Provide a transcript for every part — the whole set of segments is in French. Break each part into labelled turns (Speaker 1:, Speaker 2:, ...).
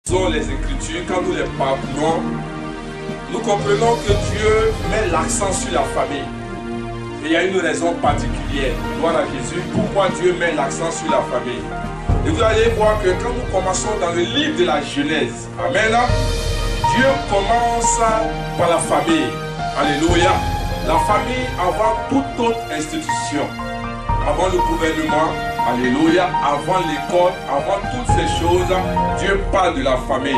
Speaker 1: les Écritures, quand nous les parcourons, nous comprenons que Dieu met l'accent sur la famille. Et il y a une raison particulière, gloire à Jésus, pourquoi Dieu met l'accent sur la famille. Et vous allez voir que quand nous commençons dans le livre de la Genèse, amen, Dieu commence par la famille. Alléluia. La famille avant toute autre institution, avant le gouvernement, alléluia, avant l'école, avant toutes ces choses, Dieu parle de la famille.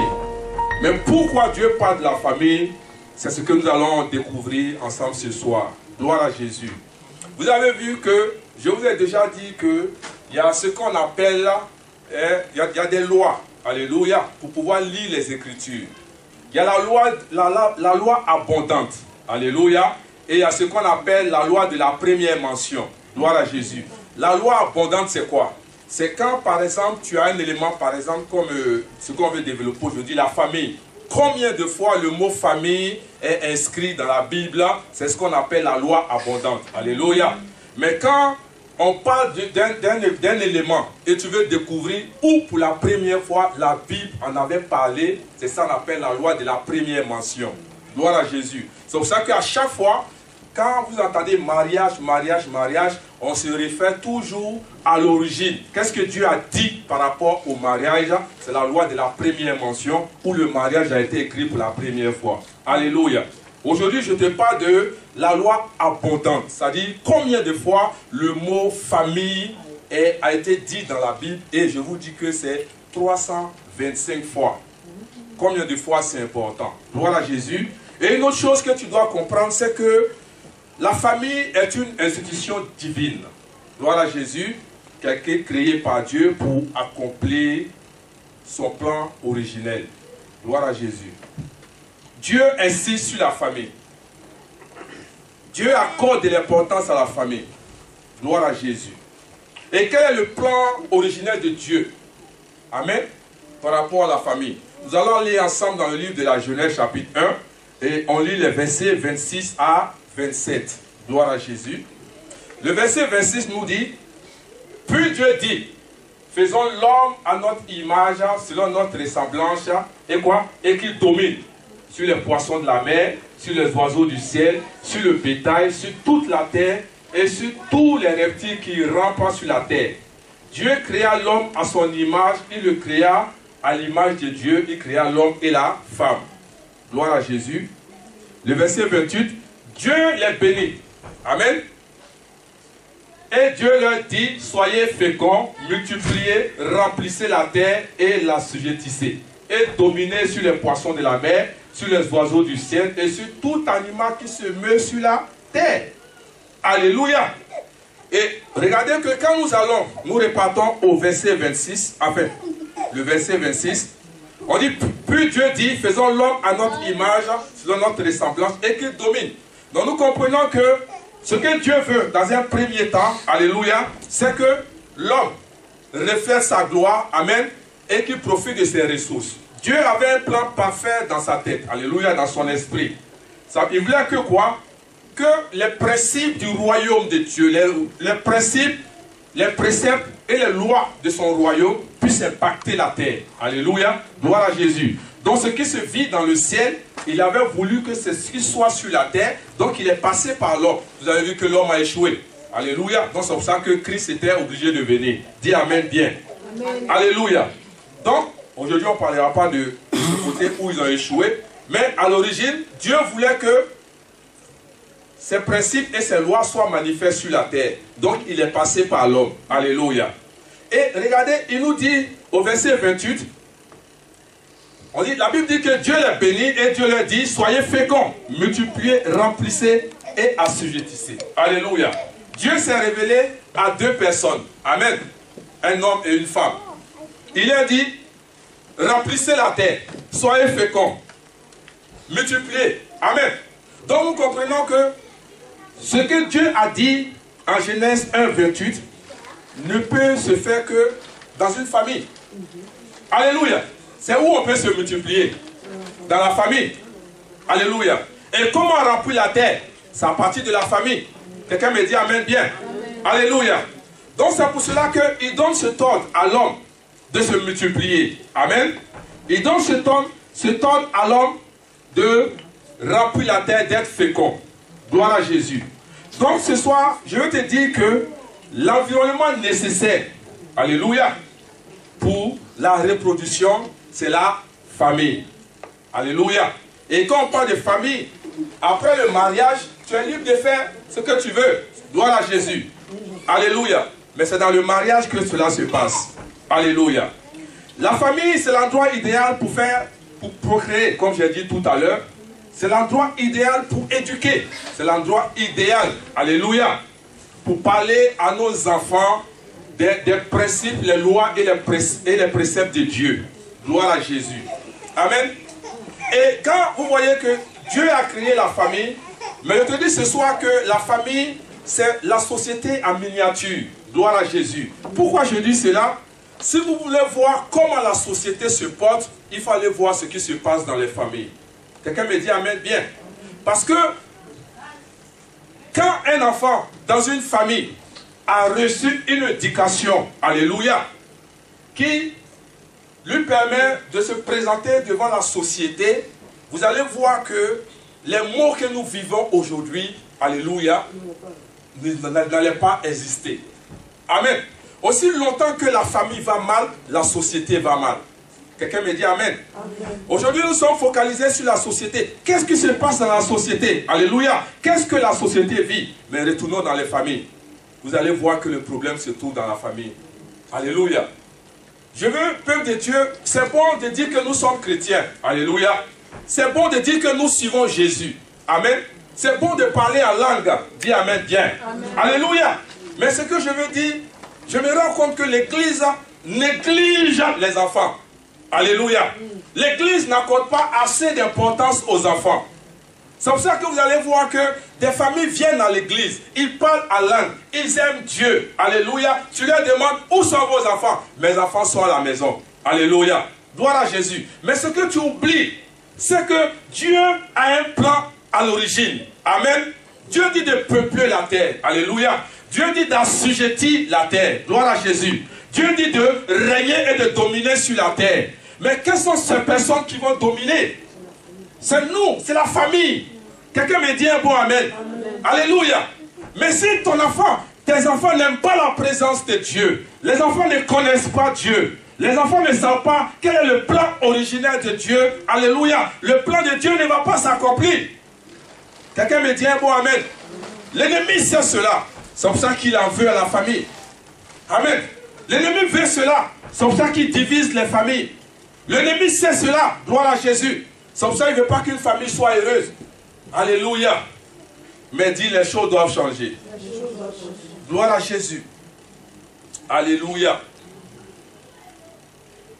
Speaker 1: Mais pourquoi Dieu parle de la famille? C'est ce que nous allons découvrir ensemble ce soir. Gloire à Jésus. Vous avez vu que, je vous ai déjà dit qu'il y a ce qu'on appelle, il y a des lois, alléluia, pour pouvoir lire les Écritures. Il y a la loi abondante, alléluia, et il y a ce qu'on appelle la loi de la première mention. Gloire à Jésus. La loi abondante, c'est quoi? C'est quand, par exemple, tu as un élément, par exemple, comme ce qu'on veut développer aujourd'hui, la famille. Combien de fois le mot famille est inscrit dans la Bible? C'est ce qu'on appelle la loi abondante. Alléluia. Mais quand on parle d'un élément et tu veux découvrir où pour la première fois la Bible en avait parlé, c'est ça qu'on appelle la loi de la première mention. Gloire à Jésus. C'est pour ça qu'à chaque fois, quand vous entendez mariage, mariage, mariage, on se réfère toujours à l'origine. Qu'est-ce que Dieu a dit par rapport au mariage? C'est la loi de la première mention où le mariage a été écrit pour la première fois. Alléluia. Aujourd'hui, je te parle de la loi abondante. C'est-à-dire combien de fois le mot famille a été dit dans la Bible. Et je vous dis que c'est 325 fois. Combien de fois c'est important? Gloire à Jésus. Et une autre chose que tu dois comprendre, c'est que la famille est une institution divine. Gloire à Jésus, qui a été créée par Dieu pour accomplir son plan originel. Gloire à Jésus. Dieu insiste sur la famille. Dieu accorde de l'importance à la famille. Gloire à Jésus. Et quel est le plan originel de Dieu? Amen. Par rapport à la famille. Nous allons lire ensemble dans le livre de la Genèse chapitre 1. Et on lit les versets 26 à 27. Gloire à Jésus. Le verset 26 nous dit: puis Dieu dit, faisons l'homme à notre image, selon notre ressemblance, et quoi? Et qu'il domine sur les poissons de la mer, sur les oiseaux du ciel, sur le bétail, sur toute la terre, et sur tous les reptiles qui rampent sur la terre. Dieu créa l'homme à son image, il le créa à l'image de Dieu, il créa l'homme et la femme. Gloire à Jésus. Le verset 28, Dieu les bénit. Amen. Et Dieu leur dit, soyez féconds, multipliez, remplissez la terre et l'assujettissez. Et dominez sur les poissons de la mer, sur les oiseaux du ciel et sur tout animal qui se meut sur la terre. Alléluia. Et regardez que quand nous repartons au verset 26, enfin, le verset 26, on dit, puis Dieu dit, faisons l'homme à notre image, selon notre ressemblance, et qu'il domine. Donc nous comprenons que ce que Dieu veut dans un premier temps, alléluia, c'est que l'homme reflète sa gloire, amen, et qu'il profite de ses ressources. Dieu avait un plan parfait dans sa tête, alléluia, dans son esprit. Il voulait que quoi? Que les principes du royaume de Dieu, les principes, les préceptes et les lois de son royaume puissent impacter la terre. Alléluia, gloire à Jésus. Donc ce qui se vit dans le ciel, il avait voulu que c'est ce qui soit sur la terre, donc il est passé par l'homme. Vous avez vu que l'homme a échoué. Alléluia. Donc c'est pour ça que Christ était obligé de venir. Dis Amen bien. Amen. Alléluia. Donc aujourd'hui on ne parlera pas de ce côté où ils ont échoué, mais à l'origine, Dieu voulait que ses principes et ses lois soient manifestes sur la terre. Donc il est passé par l'homme. Alléluia. Et regardez, il nous dit au verset 28, on dit, la Bible dit que Dieu les bénit et Dieu leur dit, soyez féconds, multipliez, remplissez et assujettissez. Alléluia. Dieu s'est révélé à deux personnes. Amen. Un homme et une femme. Il leur dit, remplissez la terre, soyez féconds, multipliez. Amen. Donc nous comprenons que ce que Dieu a dit en Genèse 1, 28 ne peut se faire que dans une famille. Alléluia. C'est où on peut se multiplier? Dans la famille. Alléluia. Et comment remplir la terre? C'est à partir de la famille. Quelqu'un me dit Amen bien. Amen. Alléluia. Donc c'est pour cela qu'il donne cet ordre à l'homme de se multiplier. Amen. Et donc se donne à l'homme de remplir la terre, d'être fécond. Gloire à Jésus. Donc ce soir, je veux te dire que l'environnement nécessaire, alléluia, pour la reproduction, c'est la famille. Alléluia. Et quand on parle de famille, après le mariage, tu es libre de faire ce que tu veux. Gloire à Jésus. Alléluia. Mais c'est dans le mariage que cela se passe. Alléluia. La famille, c'est l'endroit idéal pour procréer, comme j'ai dit tout à l'heure. C'est l'endroit idéal pour éduquer. C'est l'endroit idéal. Alléluia. Pour parler à nos enfants des principes, les lois et les préceptes de Dieu. Gloire à Jésus. Amen. Et quand vous voyez que Dieu a créé la famille, mais je te dis ce soir que la famille, c'est la société en miniature. Gloire à Jésus. Pourquoi je dis cela? Si vous voulez voir comment la société se porte, il faut aller voir ce qui se passe dans les familles. Quelqu'un me dit amen bien. Parce que quand un enfant dans une famille a reçu une éducation, alléluia, qui lui permet de se présenter devant la société, vous allez voir que les mots que nous vivons aujourd'hui, alléluia, n'allaient pas exister. Amen. Aussi longtemps que la famille va mal, la société va mal. Quelqu'un me dit amen. Aujourd'hui, nous sommes focalisés sur la société. Qu'est-ce qui se passe dans la société? Alléluia. Qu'est-ce que la société vit? Mais retournons dans les familles. Vous allez voir que le problème se trouve dans la famille. Alléluia. Je veux, peuple de Dieu, c'est bon de dire que nous sommes chrétiens. Alléluia. C'est bon de dire que nous suivons Jésus. Amen. C'est bon de parler en langue. Dis amen bien. Amen. Alléluia. Mais ce que je veux dire, je me rends compte que l'Église néglige les enfants. Alléluia. L'Église n'accorde pas assez d'importance aux enfants. C'est pour ça que vous allez voir que des familles viennent à l'église, ils parlent en langue, ils aiment Dieu. Alléluia. Tu leur demandes où sont vos enfants? Mes enfants sont à la maison. Alléluia. Gloire à Jésus. Mais ce que tu oublies, c'est que Dieu a un plan à l'origine. Amen. Dieu dit de peupler la terre. Alléluia. Dieu dit d'assujettir la terre. Gloire à Jésus. Dieu dit de régner et de dominer sur la terre. Mais quelles sont ces personnes qui vont dominer? C'est nous, c'est la famille. Quelqu'un me dit un bon amen. Amen. Alléluia. Mais si ton enfant, tes enfants n'aiment pas la présence de Dieu, les enfants ne connaissent pas Dieu, les enfants ne savent pas quel est le plan originel de Dieu, alléluia, le plan de Dieu ne va pas s'accomplir. Quelqu'un me dit un bon amen. L'ennemi sait cela. C'est pour ça qu'il en veut à la famille. Amen. L'ennemi veut cela. C'est pour ça qu'il divise les familles. L'ennemi sait cela. Gloire à Jésus. C'est pour ça qu'il ne veut pas qu'une famille soit heureuse. Alléluia. Mais dit les choses doivent changer. Gloire à Jésus. Alléluia.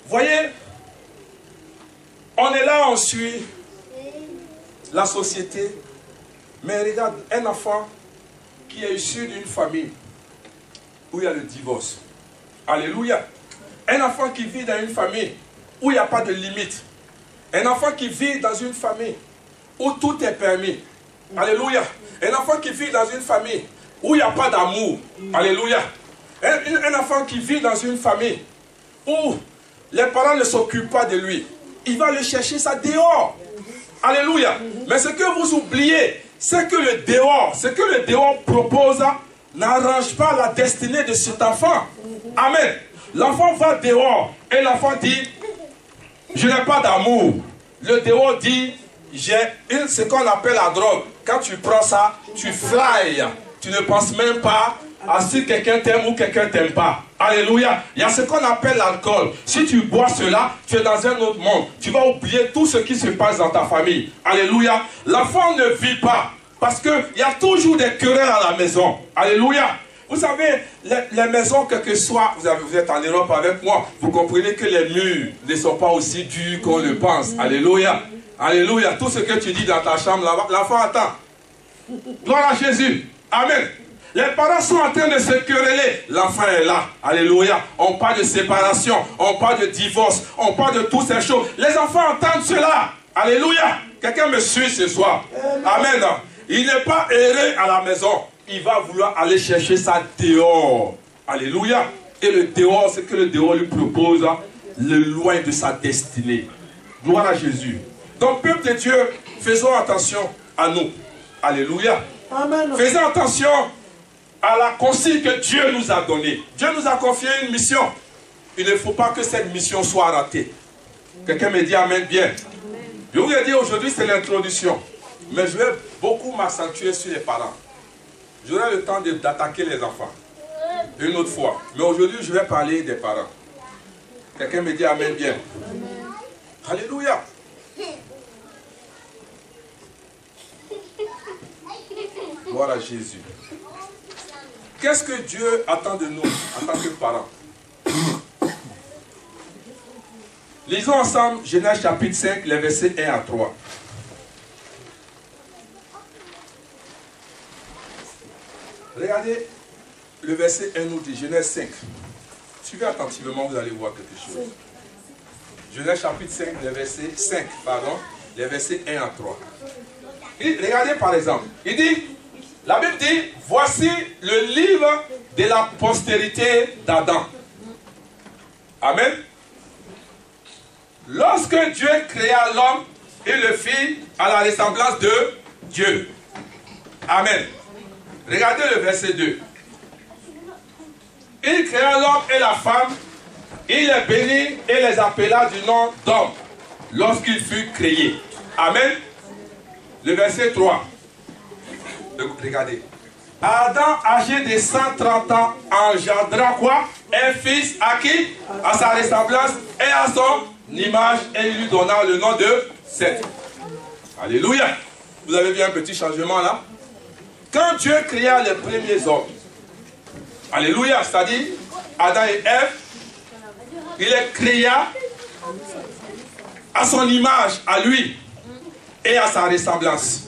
Speaker 1: Voyez, on est là, on suit la société. Mais regarde, un enfant qui est issu d'une famille où il y a le divorce. Alléluia. Un enfant qui vit dans une famille où il n'y a pas de limite. Un enfant qui vit dans une famille où tout est permis. Alléluia. Un enfant qui vit dans une famille où il n'y a pas d'amour. Alléluia. Un enfant qui vit dans une famille où les parents ne s'occupent pas de lui. Il va aller chercher ça dehors. Alléluia. Mais ce que vous oubliez, c'est que le dehors, ce que le dehors propose, n'arrange pas la destinée de cet enfant. Amen. L'enfant va dehors et l'enfant dit, je n'ai pas d'amour. Le dehors dit, j'ai ce qu'on appelle la drogue. Quand tu prends ça, tu flyes. Tu ne penses même pas à si quelqu'un t'aime ou quelqu'un t'aime pas. Alléluia. Il y a ce qu'on appelle l'alcool. Si tu bois cela, tu es dans un autre monde. Tu vas oublier tout ce qui se passe dans ta famille. Alléluia. L'enfant ne vit pas. Parce qu'il y a toujours des querelles à la maison. Alléluia. Vous savez, les maisons, quel que soit, vous êtes en Europe avec moi, vous comprenez que les murs ne sont pas aussi durs qu'on le pense. Alléluia. Alléluia. Tout ce que tu dis dans ta chambre, l'enfant attend. Gloire à Jésus. Amen. Les parents sont en train de se quereller. L'enfant est là. Alléluia. On parle de séparation. On parle de divorce. On parle de toutes ces choses. Les enfants entendent cela. Alléluia. Quelqu'un me suit ce soir. Amen. Il n'est pas heureux à la maison. Il va vouloir aller chercher ça dehors. Alléluia. Et le dehors, c'est que le dehors lui propose l'éloigne de sa destinée. Gloire à Jésus. Donc, peuple de Dieu, faisons attention à nous. Alléluia.
Speaker 2: Amen.
Speaker 1: Faisons attention à la consigne que Dieu nous a donnée. Dieu nous a confié une mission. Il ne faut pas que cette mission soit ratée. Quelqu'un me dit amen bien. Je vous ai dit aujourd'hui, c'est l'introduction. Mais je vais beaucoup m'accentuer sur les parents. J'aurai le temps d'attaquer les enfants. Une autre fois. Mais aujourd'hui, je vais parler des parents. Quelqu'un me dit amen bien. Alléluia. Gloire à Jésus. Qu'est-ce que Dieu attend de nous en tant que parents? Lisons ensemble Genèse chapitre 5, les versets 1 à 3. Regardez, le verset 1 nous dit, Genèse 5. Suivez attentivement, vous allez voir quelque chose. Genèse chapitre 5, les versets 1 à 3. Regardez par exemple, il dit, la Bible dit, voici le livre de la postérité d'Adam. Amen. Lorsque Dieu créa l'homme, il le fit à la ressemblance de Dieu. Amen. Regardez le verset 2. Il créa l'homme et la femme, il les bénit et les appela du nom d'homme lorsqu'il fut créé. Amen. Le verset 3. Regardez. Adam, âgé de 130 ans, engendra quoi? Un fils à qui? À sa ressemblance et à son image, et il lui donna le nom de Seth. Alléluia. Vous avez vu un petit changement là? Quand Dieu créa les premiers hommes, alléluia, c'est-à-dire Adam et Ève, il les créa à son image, à lui, et à sa ressemblance.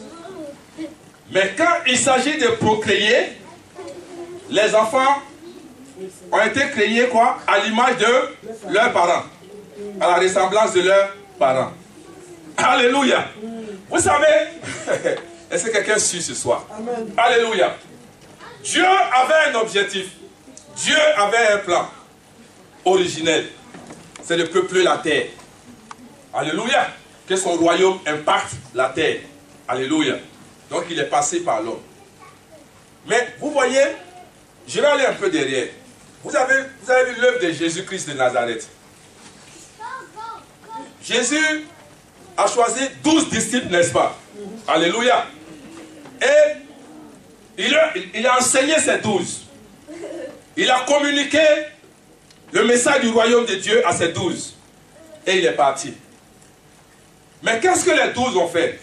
Speaker 1: Mais quand il s'agit de procréer, les enfants ont été créés quoi? À l'image de leurs parents, à la ressemblance de leurs parents. Alléluia. Vous savez, est-ce que quelqu'un suit ce soir? Amen. Alléluia. Dieu avait un objectif. Dieu avait un plan originel. C'est de peupler la terre. Alléluia. Que son royaume impacte la terre. Alléluia. Donc il est passé par l'homme. Mais vous voyez, je vais aller un peu derrière. Vous avez vu l'œuvre de Jésus-Christ de Nazareth. Jésus a choisi 12 disciples, n'est-ce pas? Alléluia. Et il a enseigné ces 12. Il a communiqué le message du royaume de Dieu à ces 12. Et il est parti. Mais qu'est-ce que les 12 ont fait?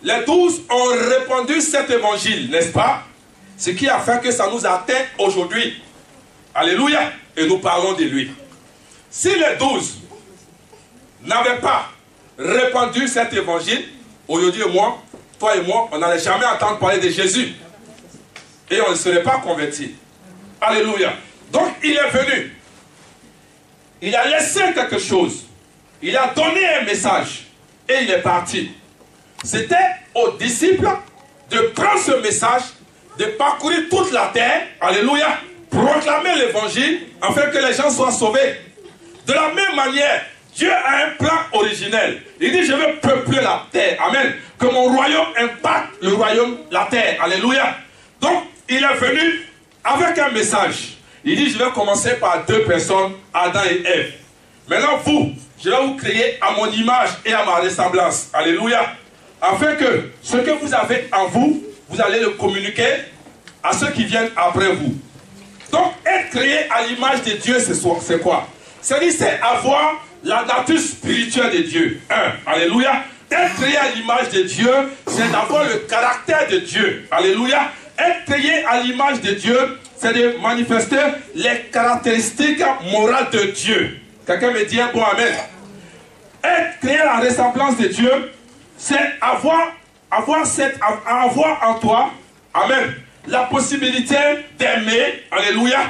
Speaker 1: Les 12 ont répandu cet évangile, n'est-ce pas? Ce qui a fait que ça nous atteint aujourd'hui. Alléluia. Et nous parlons de lui. Si les 12 n'avaient pas répandu cet évangile, aujourd'hui moi, toi et moi, on n'allait jamais entendre parler de Jésus. Et on ne serait pas convertis. Alléluia. Donc il est venu. Il a laissé quelque chose. Il a donné un message. Et il est parti. C'était aux disciples de prendre ce message, de parcourir toute la terre, alléluia, proclamer l'évangile, afin que les gens soient sauvés. De la même manière, Dieu a un plan originel. Il dit, je veux peupler la terre. Amen. Que mon royaume impacte le royaume, la terre. Alléluia. Donc, il est venu avec un message. Il dit, je vais commencer par 2 personnes, Adam et Ève. Maintenant, vous, je vais vous créer à mon image et à ma ressemblance. Alléluia. Afin que ce que vous avez en vous, vous allez le communiquer à ceux qui viennent après vous. Donc, être créé à l'image de Dieu, c'est quoi? C'est avoir la nature spirituelle de Dieu. Alléluia. Être créé à l'image de Dieu, c'est d'avoir le caractère de Dieu. Alléluia. Être créé à l'image de Dieu, c'est de manifester les caractéristiques morales de Dieu. Quelqu'un me dit un bon amen. Être créé à la ressemblance de Dieu, c'est avoir en toi, amen, la possibilité d'aimer, alléluia,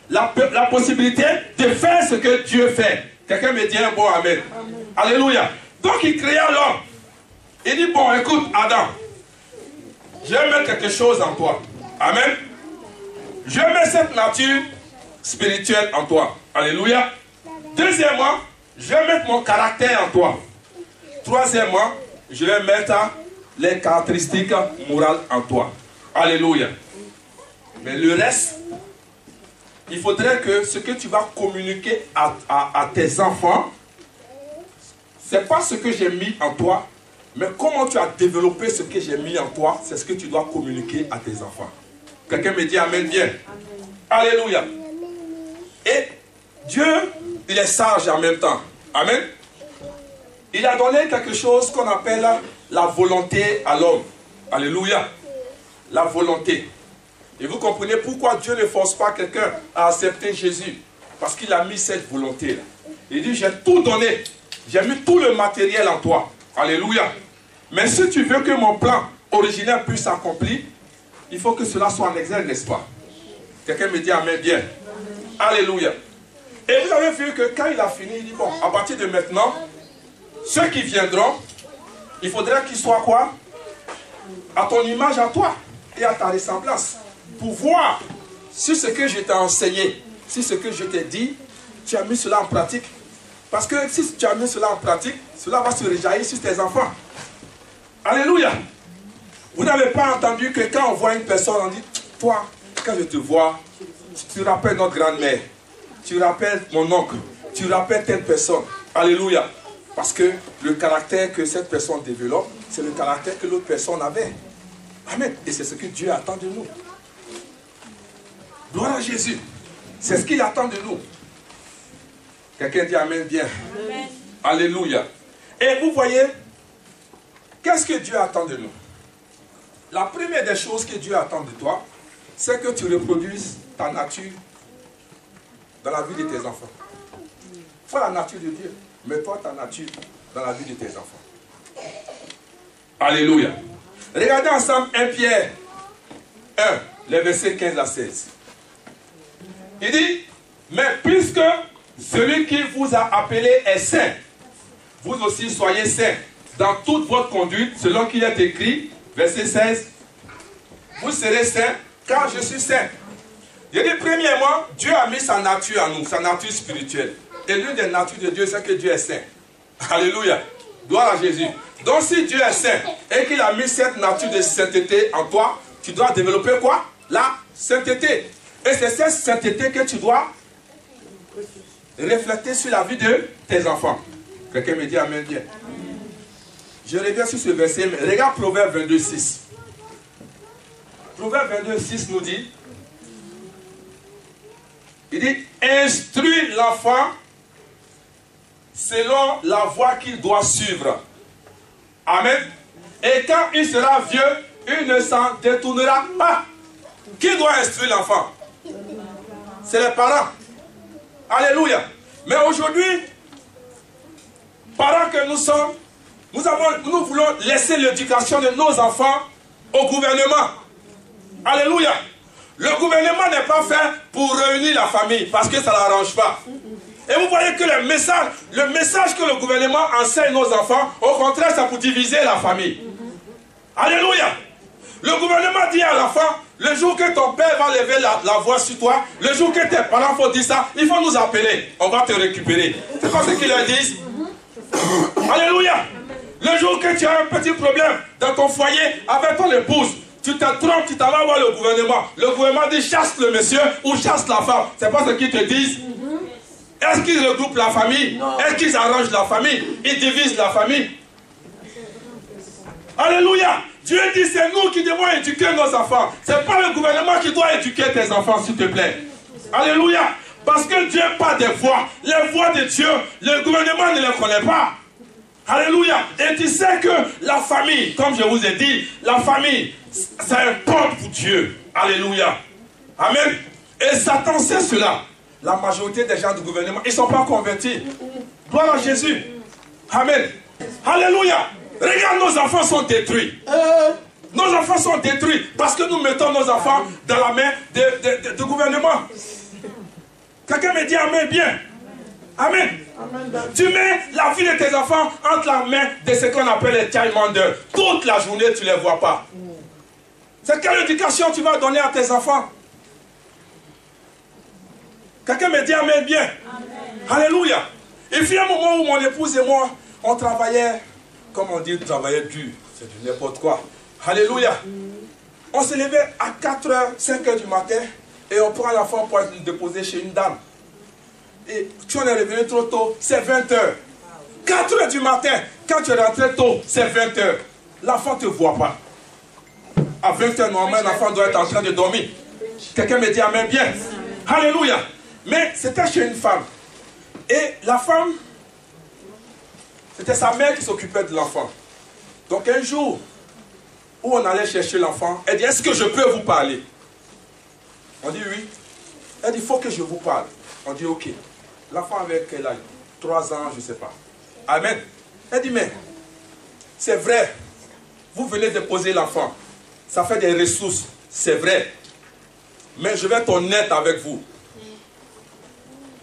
Speaker 1: la possibilité de faire ce que Dieu fait. Quelqu'un me dit un bon amen. Amen. Alléluia. Donc il créa l'homme. Il dit, bon, écoute, Adam, je vais mettre quelque chose en toi. Amen. Je mets cette nature spirituelle en toi. Alléluia. Deuxièmement, je vais mettre mon caractère en toi. Troisièmement, je vais mettre les caractéristiques morales en toi. Alléluia. Mais le reste, il faudrait que ce que tu vas communiquer à tes enfants, ce n'est pas ce que j'ai mis en toi, mais comment tu as développé ce que j'ai mis en toi, c'est ce que tu dois communiquer à tes enfants. Quelqu'un me dit Amen bien. Amen. Alléluia. Et Dieu, il est sage en même temps. Amen. Il a donné quelque chose qu'on appelle la volonté à l'homme. Alléluia. La volonté. Et vous comprenez pourquoi Dieu ne force pas quelqu'un à accepter Jésus. Parce qu'il a mis cette volonté-là. Il dit, j'ai tout donné. J'ai mis tout le matériel en toi. Alléluia. Mais si tu veux que mon plan originel puisse s'accomplir, il faut que cela soit en exergue, n'est-ce pas? Quelqu'un me dit Amen bien. Alléluia. Et vous avez vu que quand il a fini, il dit, bon, à partir de maintenant, ceux qui viendront, il faudrait qu'ils soient quoi? À ton image, à toi, et à ta ressemblance. Pour voir si ce que je t'ai enseigné, si ce que je t'ai dit, tu as mis cela en pratique. Parce que si tu as mis cela en pratique, cela va se rejaillir sur tes enfants. Alléluia. Vous n'avez pas entendu que quand on voit une personne, on dit, toi, quand je te vois, tu rappelles notre grand-mère, tu rappelles mon oncle, tu rappelles telle personne. Alléluia. Parce que le caractère que cette personne développe, c'est le caractère que l'autre personne avait. Amen. Et c'est ce que Dieu attend de nous. Gloire à Jésus. C'est ce qu'il attend de nous. Quelqu'un dit Amen bien. Amen. Alléluia. Et vous voyez, qu'est-ce que Dieu attend de nous? La première des choses que Dieu attend de toi, c'est que tu reproduises ta nature dans la vie de tes enfants. Pas la nature de Dieu, mais toi ta nature dans la vie de tes enfants. Alléluia. Regardez ensemble 1 Pierre 1, les versets 15 à 16. Il dit, mais puisque celui qui vous a appelé est saint, vous aussi soyez saints dans toute votre conduite, selon qu'il est écrit, verset 16, vous serez saints car je suis saint. Il dit, premièrement, Dieu a mis sa nature en nous, sa nature spirituelle. Et l'une des natures de Dieu, c'est que Dieu est saint. Alléluia. Gloire à Jésus. Donc si Dieu est saint et qu'il a mis cette nature de sainteté en toi, tu dois développer quoi? La sainteté. Et c'est cette sainteté que tu dois refléter sur la vie de tes enfants. Quelqu'un me dit Amen bien. Je reviens sur ce verset, mais regarde Proverbe 22, 6. Proverbe 22, 6 nous dit, il dit, instruis l'enfant selon la voie qu'il doit suivre. Amen. Et quand il sera vieux, il ne s'en détournera pas. Qui doit instruire l'enfant? C'est les parents. Alléluia. Mais aujourd'hui, parents que nous sommes, nous voulons laisser l'éducation de nos enfants au gouvernement. Alléluia. Le gouvernement n'est pas fait pour réunir la famille parce que ça ne l'arrange pas. Et vous voyez que le message que le gouvernement enseigne aux enfants, au contraire, c'est pour diviser la famille. Alléluia. Le gouvernement dit à l'enfant, le jour que ton père va lever la voix sur toi, le jour que tes parents vont dire ça, il faut nous appeler, on va te récupérer. C'est pas ce qu'ils leur disent. Alléluia. Le jour que tu as un petit problème dans ton foyer avec ton épouse, tu te trompes, tu t'en vas voir le gouvernement. Le gouvernement dit chasse le monsieur ou chasse la femme. C'est pas ce qu'ils te disent. Est-ce qu'ils regroupent la famille? Est-ce qu'ils arrangent la famille? Ils divisent la famille? Alléluia. Dieu dit c'est nous qui devons éduquer nos enfants. Ce n'est pas le gouvernement qui doit éduquer tes enfants, s'il te plaît. Alléluia. Parce que Dieu n'a pas des voix. Les voix de Dieu, le gouvernement ne les connaît pas. Alléluia. Et tu sais que la famille, comme je vous ai dit, la famille, c'est un pont pour Dieu. Alléluia. Amen. Et Satan sait cela. La majorité des gens du gouvernement, ils ne sont pas convertis. Gloire à Jésus. Amen. Alléluia. Regarde, nos enfants sont détruits. Nos enfants sont détruits parce que nous mettons nos enfants dans la main du gouvernement. Quelqu'un me dit Amen bien. Amen. Tu mets la vie de tes enfants entre la main de ce qu'on appelle les childminders. Toute la journée, tu ne les vois pas. C'est quelle éducation tu vas donner à tes enfants? Quelqu'un me dit amen bien. Amen. Alléluia. Il fut un moment où mon épouse et moi, on travaillait, comme on dit, travaillait dur. C'est du n'importe quoi. Alléluia. On se levait à 4h, 5h du matin et on prend l'enfant pour être déposé chez une dame. Et tu en es revenu trop tôt, c'est 20h. 4h du matin, quand tu es rentré tôt, c'est 20h. L'enfant ne te voit pas. À 20h, normalement, l'enfant doit être en train de dormir. Quelqu'un me dit amen bien. Alléluia. Mais c'était chez une femme. Et la femme, c'était sa mère qui s'occupait de l'enfant. Donc un jour, où on allait chercher l'enfant, elle dit, est-ce que je peux vous parler? On dit oui. Elle dit, il faut que je vous parle. On dit ok. L'enfant avait quel âge? 3 ans, je ne sais pas. Amen. Elle dit, mais c'est vrai. Vous venez déposer l'enfant. Ça fait des ressources. C'est vrai. Mais je vais être honnête avec vous.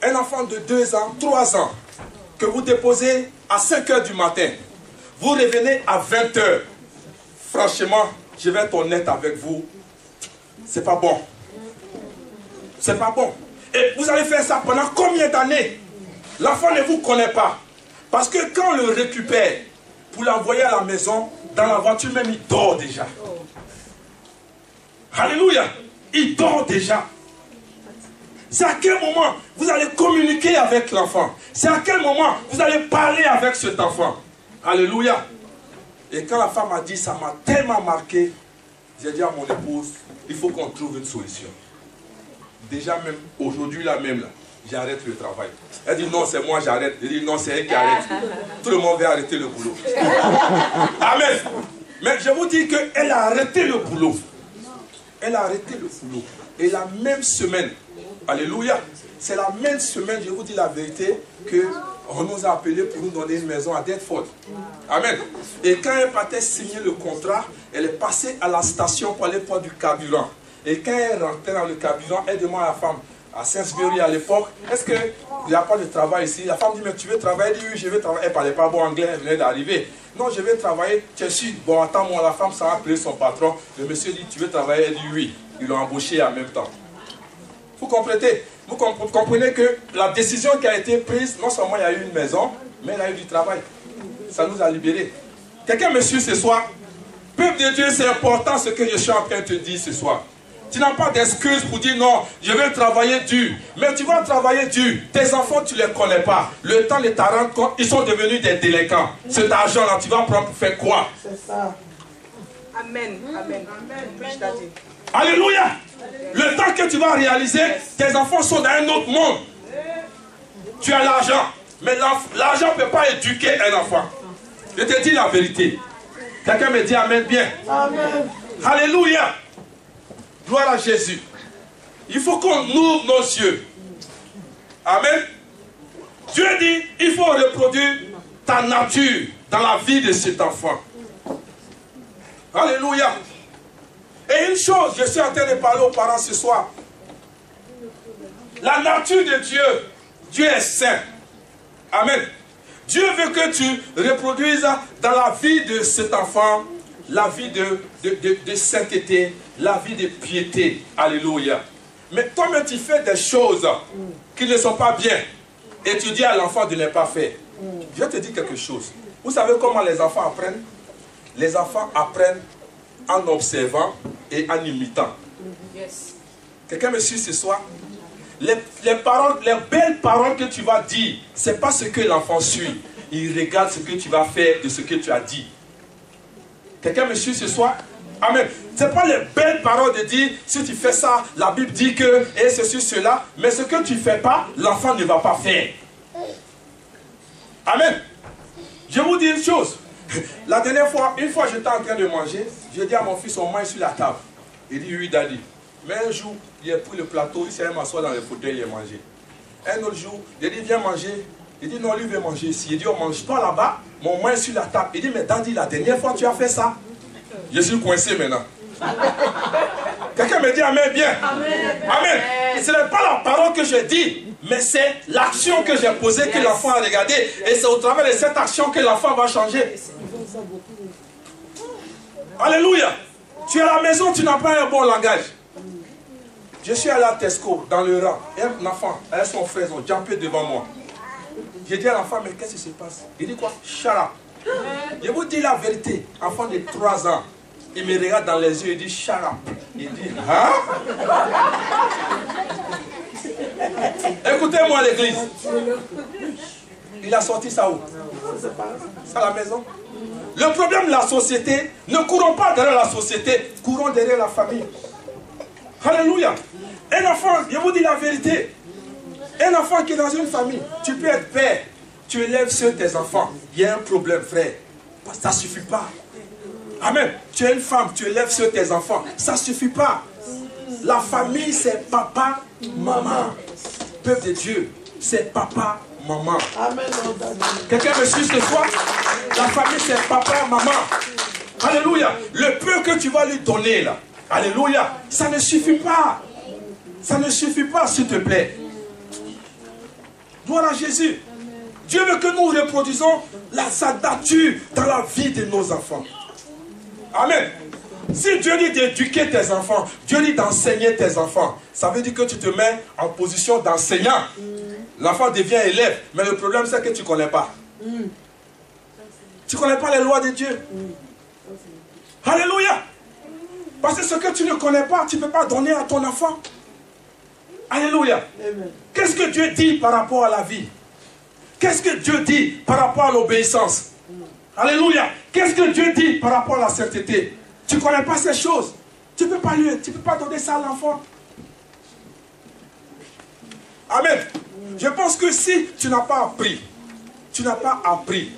Speaker 1: Un enfant de 2 ans, 3 ans, que vous déposez à 5h du matin, vous revenez à 20h. Franchement, je vais être honnête avec vous. C'est pas bon. C'est pas bon. Et vous allez faire ça pendant combien d'années? L'enfant ne vous connaît pas. Parce que quand on le récupère pour l'envoyer à la maison, dans la voiture même, il dort déjà. Alléluia. Il dort déjà. C'est à quel moment vous allez communiquer avec l'enfant? C'est à quel moment vous allez parler avec cet enfant? Alléluia. Et quand la femme a dit, ça m'a tellement marqué, j'ai dit à mon épouse, il faut qu'on trouve une solution. Déjà même, aujourd'hui là même, là, j'arrête le travail. Elle dit, non, c'est moi, j'arrête. Elle dit, non, c'est elle qui arrête. Tout le monde va arrêter le boulot. Amen. Mais je vous dis qu'elle a arrêté le boulot. Elle a arrêté le boulot. Et la même semaine, alléluia, c'est la même semaine, je vous dis la vérité, qu'on nous a appelés pour nous donner une maison à Deptford. Amen. Et quand elle partait signer le contrat, elle est passée à la station pour aller prendre du carburant. Et quand elle rentrait dans le carburant, elle demande à la femme, à Sainsbury à l'époque, est-ce qu'il n'y a pas de travail ici? La femme dit, mais tu veux travailler? Elle dit, oui, je veux travailler. Elle ne parlait pas bon anglais, elle venait d'arriver. Non, je vais travailler. Tu es sûr? Bon, attends-moi, la femme, ça va appeler son patron. Le monsieur dit, tu veux travailler? Elle dit, oui. Ils l'ont embauché en même temps. Vous comprenez? Vous comprenez que la décision qui a été prise, non seulement il y a eu une maison, mais il y a eu du travail. Ça nous a libérés. Quelqu'un me suit ce soir? Peuple de Dieu, c'est important ce que je suis en train de te dire ce soir. Tu n'as pas d'excuses pour dire non, je vais travailler dur. Mais tu vas travailler dur. Tes enfants, tu ne les connais pas. Le temps de t'en rendre compte, ils sont devenus des délinquants. Cet argent-là, tu vas prendre pour faire quoi?
Speaker 2: C'est ça.
Speaker 3: Amen. Amen. Amen.
Speaker 1: Alléluia. Le temps que tu vas réaliser, tes enfants sont dans un autre monde. Tu as l'argent. Mais l'argent ne peut pas éduquer un enfant. Je te dis la vérité. Quelqu'un me dit amen bien.
Speaker 2: Amen.
Speaker 1: Alléluia. Gloire à Jésus. Il faut qu'on ouvre nos yeux. Amen. Dieu dit, il faut reproduire ta nature dans la vie de cet enfant. Alléluia. Et une chose, je suis en train de parler aux parents ce soir. La nature de Dieu, Dieu est saint. Amen. Dieu veut que tu reproduises dans la vie de cet enfant la vie de sainteté, la vie de piété. Alléluia. Mais toi-même, tu fais des choses qui ne sont pas bien. Et tu dis à l'enfant de ne pas faire. Je te dis quelque chose. Vous savez comment les enfants apprennent? Les enfants apprennent en observant et en imitant.
Speaker 3: Yes.
Speaker 1: Quelqu'un me suit ce soir? Les paroles, les belles paroles que tu vas dire, ce n'est pas ce que l'enfant suit. Il regarde ce que tu vas faire de ce que tu as dit. Quelqu'un me suit ce soir? Amen. Ce n'est pas les belles paroles de dire, si tu fais ça, la Bible dit que, et ceci, cela, mais ce que tu ne fais pas, l'enfant ne va pas faire. Amen. Je vous dis une chose. La dernière fois, une fois j'étais en train de manger, j'ai dit à mon fils, on mange sur la table. Il dit, oui, daddy. Mais un jour, il a pris le plateau, il s'est m'asseoir dans le fauteuil, il a mangé. Un autre jour, il dit, viens manger. Il dit, non, lui veut manger ici. Il dit, on ne mange pas là-bas, mais on mange sur la table. Il dit, mais daddy, la dernière fois, tu as fait ça. Je suis coincé maintenant. Quelqu'un me dit amen bien. Amen. Amen. Et ce n'est pas la parole que je dis, mais c'est l'action que j'ai posée que l'enfant a regardé. Et c'est au travers de cette action que l'enfant va changer. Alléluia. Tu es à la maison, tu n'as pas un bon langage. Je suis allé à Tesco, dans le rang, et un enfant, avec son frère, ils ont jumpé devant moi. J'ai dit à l'enfant, mais qu'est-ce qui se passe? Il dit quoi? Shut up. Je vous dis la vérité, enfant de 3 ans, il me regarde dans les yeux, il dit shut up. Il dit, hein? Écoutez-moi l'église. Il a sorti ça où? C'est à la maison. Le problème de la société, ne courons pas derrière la société, courons derrière la famille. Alléluia. Un enfant, je vous dis la vérité. Un enfant qui est dans une famille, tu peux être père, tu élèves sur tes enfants. Il y a un problème, frère. Ça ne suffit pas. Amen. Tu es une femme, tu élèves sur tes enfants. Ça ne suffit pas. La famille, c'est papa, maman. Peuple de Dieu, c'est papa, maman. Amen. Quelqu'un me suit ce soir? La famille, c'est papa, maman. Alléluia. Le peu que tu vas lui donner là, alléluia, ça ne suffit pas. Ça ne suffit pas, s'il te plaît. Gloire à Jésus. Dieu veut que nous reproduisons sa nature dans la vie de nos enfants. Amen. Si Dieu dit d'éduquer tes enfants, Dieu dit d'enseigner tes enfants, ça veut dire que tu te mets en position d'enseignant. L'enfant devient élève, mais le problème c'est que tu ne connais pas. Tu ne connais pas les lois de Dieu. Alléluia. Parce que ce que tu ne connais pas, tu ne peux pas donner à ton enfant. Alléluia. Qu'est-ce que Dieu dit par rapport à la vie? Qu'est-ce que Dieu dit par rapport à l'obéissance? Alléluia. Qu'est-ce que Dieu dit par rapport à la sainteté? Tu ne connais pas ces choses. Tu ne peux pas donner ça à l'enfant. Amen. Je pense que si tu n'as pas appris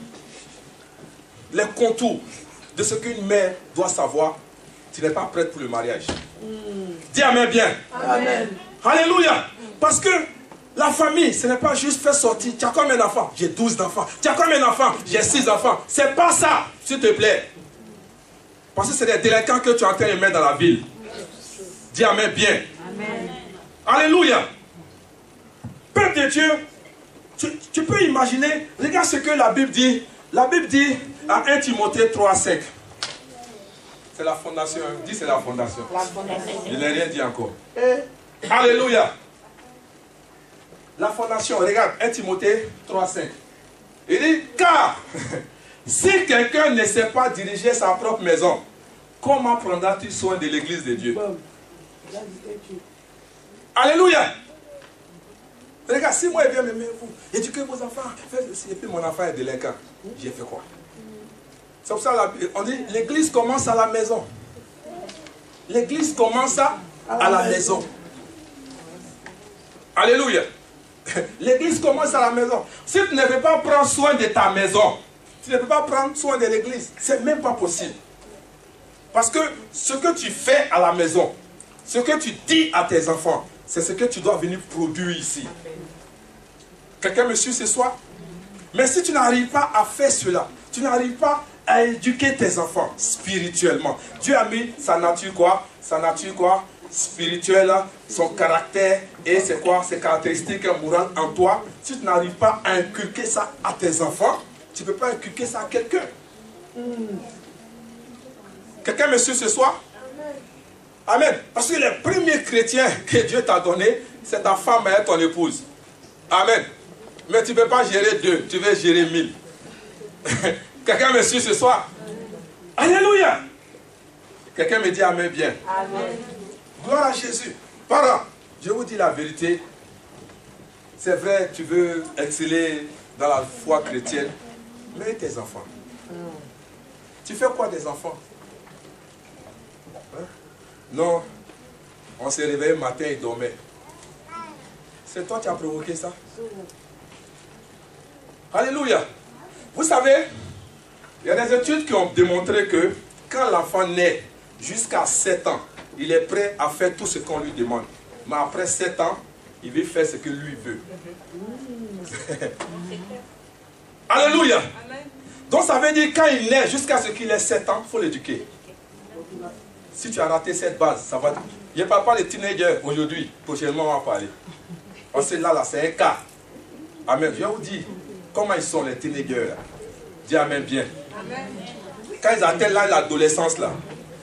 Speaker 1: les contours de ce qu'une mère doit savoir, tu n'es pas prête pour le mariage. Dis amen bien. Amen. Alléluia. Parce que la famille, ce n'est pas juste faire sortir. Tu as combien d'enfants? J'ai 12 enfants. Tu as combien d'enfants? J'ai 6 enfants. C'est pas ça, s'il te plaît. Parce que c'est des délinquants que tu es en train de mettre dans la ville. Dis amen bien. Amen. Alléluia. Peuple de Dieu, tu peux imaginer, regarde ce que la Bible dit. La Bible dit à 1 Timothée 3,5. C'est la fondation. Dis c'est la fondation. Je n'ai rien dit encore. Alléluia. La fondation, regarde, 1 Timothée 3,5. Il dit, car si quelqu'un ne sait pas diriger sa propre maison, comment prendras-tu soin de l'église de Dieu? Alléluia. Regarde, si moi je viens me mettre vous, éduquez vos enfants, faites ceci, et puis mon enfant est délinquant, j'ai fait quoi? C'est pour ça on dit, l'église commence à la maison. L'église commence à la maison. Alléluia. L'église commence à la maison. Si tu ne veux pas prendre soin de ta maison, tu ne peux pas prendre soin de l'église. C'est même pas possible. Parce que ce que tu fais à la maison, ce que tu dis à tes enfants, c'est ce que tu dois venir produire ici. Quelqu'un me suit ce soir? Mais si tu n'arrives pas à faire cela, tu n'arrives pas à éduquer tes enfants spirituellement. Dieu a mis sa nature quoi? Sa nature quoi? Spirituelle, son caractère et c'est quoi? Ses caractéristiques morales en toi. Si tu n'arrives pas à inculquer ça à tes enfants, tu ne peux pas inculquer ça à quelqu'un. Quelqu'un me suit ce soir? Amen. Parce que les premiers chrétiens que Dieu t'a donné, c'est ta femme et ton épouse. Amen. Mais tu ne peux pas gérer 2, tu veux gérer 1000. Quelqu'un me suit ce soir? Alléluia. Quelqu'un me dit amen bien. Amen. Gloire à Jésus. Parents, je vous dis la vérité. C'est vrai, tu veux exceller dans la foi chrétienne, mais tes enfants. Tu fais quoi des enfants? Hein? Non, on s'est réveillé le matin et dormait. C'est toi qui as provoqué ça. Alléluia. Vous savez, il y a des études qui ont démontré que quand l'enfant naît jusqu'à 7 ans, il est prêt à faire tout ce qu'on lui demande. Mais après 7 ans, il veut faire ce que lui veut. Alléluia. Donc ça veut dire quand il naît jusqu'à ce qu'il ait 7 ans, il faut l'éduquer. Si tu as raté cette base, ça va... Je ne parle pas des teenagers aujourd'hui. Prochainement, on va parler. Parce que là, c'est un cas. Amen. Je vous dis, comment ils sont les teenagers là? Dis amen bien. Amen. Quand ils atteignent l'adolescence là,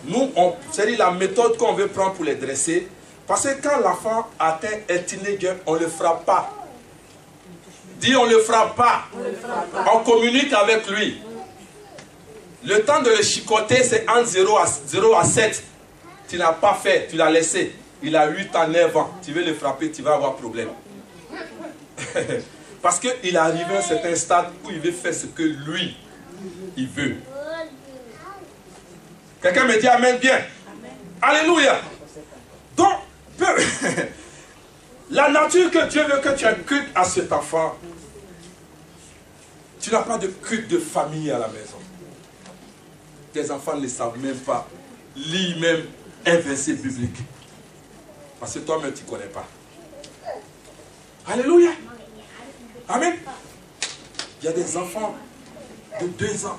Speaker 1: nous, c'est-à-dire la méthode qu'on veut prendre pour les dresser, Parce que quand l'enfant atteint un teenager, on ne le frappe pas. Dis, on ne le frappe pas. On communique avec lui. Le temps de le chicoter, c'est entre 0 à 7. Tu n'as pas fait, tu l'as laissé. Il a 8 ans, 9 ans. Tu veux le frapper, tu vas avoir problème. Parce qu'il est arrivé à un certain stade où il veut faire ce que lui, il veut. Quelqu'un me dit amen bien. Amen. Alléluia. Donc, la nature que Dieu veut que tu inculques à cet enfant, tu n'as pas de culte de famille à la maison. Tes enfants ne savent même pas lire même un verset biblique. Parce que toi-même, tu ne connais pas. Alléluia. Amen. Il y a des enfants de 2 ans.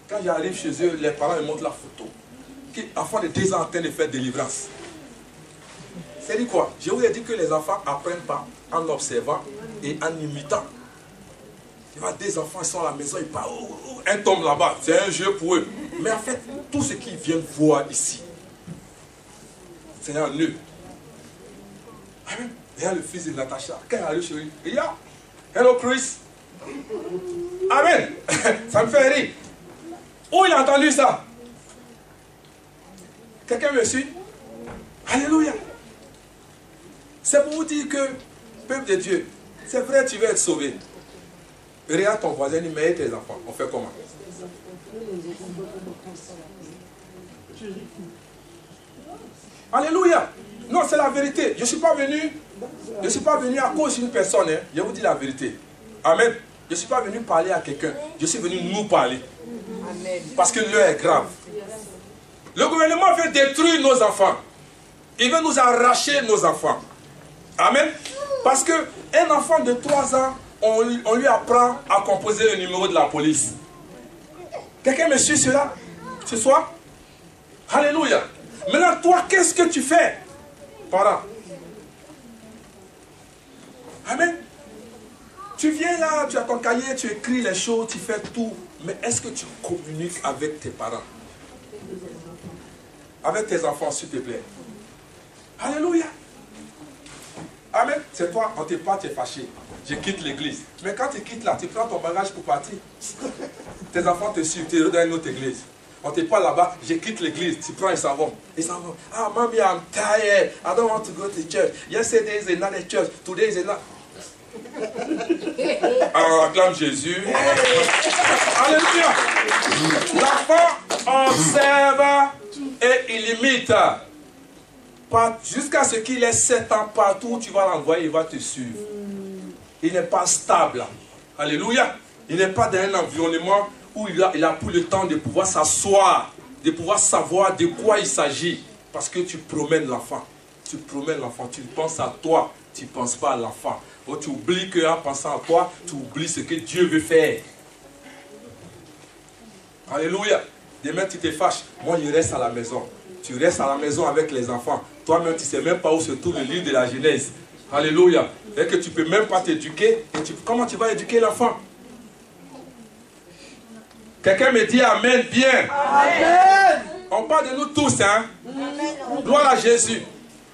Speaker 1: Quand j'arrive chez eux, les parents me montrent la photo. Enfant de 2 ans en train de faire délivrance. C'est dit quoi? Je vous ai dit que les enfants n'apprennent pas en observant et en imitant. Il y a des enfants qui sont à la maison, ils parlent, un tombe là-bas, c'est un jeu pour eux. Mais en fait, tout ce qu'ils viennent voir ici, c'est en eux. Amen. Il y a le fils de Natacha. Quand il arrive chez lui, il y a hello Chris. Amen. Ça me fait rire. Où il a entendu ça? Quelqu'un me suit? Alléluia. C'est pour vous dire que, peuple de Dieu, c'est vrai, tu veux être sauvé. Regarde ton voisin, il met tes enfants. On fait comment? Alléluia. Non, c'est la vérité. Je ne suis pas venu à cause d'une personne. Hein. Je vous dis la vérité. Amen. Je ne suis pas venu parler à quelqu'un. Je suis venu nous parler. Amen. Parce que l'heure est grave. Le gouvernement veut détruire nos enfants. Il veut nous arracher nos enfants. Amen. Parce qu'un enfant de 3 ans, on lui apprend à composer le numéro de la police. Quelqu'un me suit cela ce soir? Alléluia. Maintenant, toi, qu'est-ce que tu fais, parent? Amen. Tu viens là, tu as ton cahier, tu écris les choses, tu fais tout. Mais est-ce que tu communiques avec tes parents? Avec tes enfants, s'il te plaît. Alléluia. Amen. C'est toi, on te parle, tu es fâché. Je quitte l'église. Mais quand tu quittes là, tu prends ton bagage pour partir. Tes enfants te suivent, tu es dans une autre église. On te parle là-bas, je quitte l'église, tu prends, ils s'en vont. Ils s'en vont. Ah, mommy, I'm tired. I don't want to go to church. Yesterday is another church. Today is another. Alors, acclame Jésus. Alléluia. L'enfant observe et il imite. Jusqu'à ce qu'il ait 7 ans, partout où tu vas l'envoyer, il va te suivre. Il n'est pas stable. Alléluia. Il n'est pas dans un environnement où il a pris le temps de pouvoir s'asseoir, de pouvoir savoir de quoi il s'agit. Parce que tu promènes l'enfant. Tu promènes l'enfant. Tu penses à toi. Tu ne penses pas à l'enfant. Tu oublies qu'en pensant à toi, tu oublies ce que Dieu veut faire. Alléluia. Demain, tu te fâches. Moi, je reste à la maison. Tu restes à la maison avec les enfants. Toi-même, tu ne sais même pas où se trouve le livre de la Genèse. Alléluia. Et que tu ne peux même pas t'éduquer. Comment tu vas éduquer l'enfant? Quelqu'un me dit amen bien. Amen. On parle de nous tous, hein. Amen. Gloire à Jésus.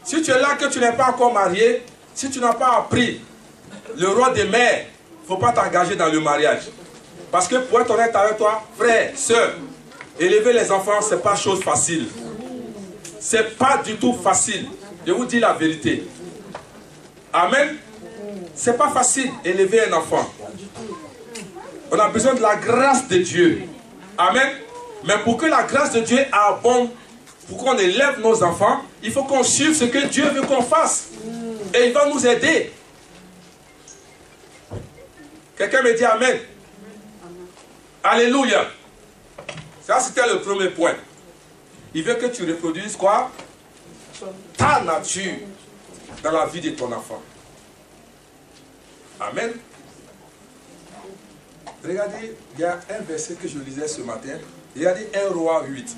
Speaker 1: Si tu es là que tu n'es pas encore marié, si tu n'as pas appris le rôle des mères, il ne faut pas t'engager dans le mariage. Parce que pour être honnête avec toi, frère, soeur, élever les enfants, ce n'est pas chose facile. Ce n'est pas du tout facile. Je vous dis la vérité. Amen. Ce n'est pas facile élever un enfant. On a besoin de la grâce de Dieu. Amen. Mais pour que la grâce de Dieu abonde, pour qu'on élève nos enfants, il faut qu'on suive ce que Dieu veut qu'on fasse. Et il va nous aider. Quelqu'un me dit amen. Alléluia. Ça, c'était le premier point. Il veut que tu reproduises quoi? Ta nature dans la vie de ton enfant. Amen. Regardez, il y a un verset que je lisais ce matin. Regardez 1 Roi 8,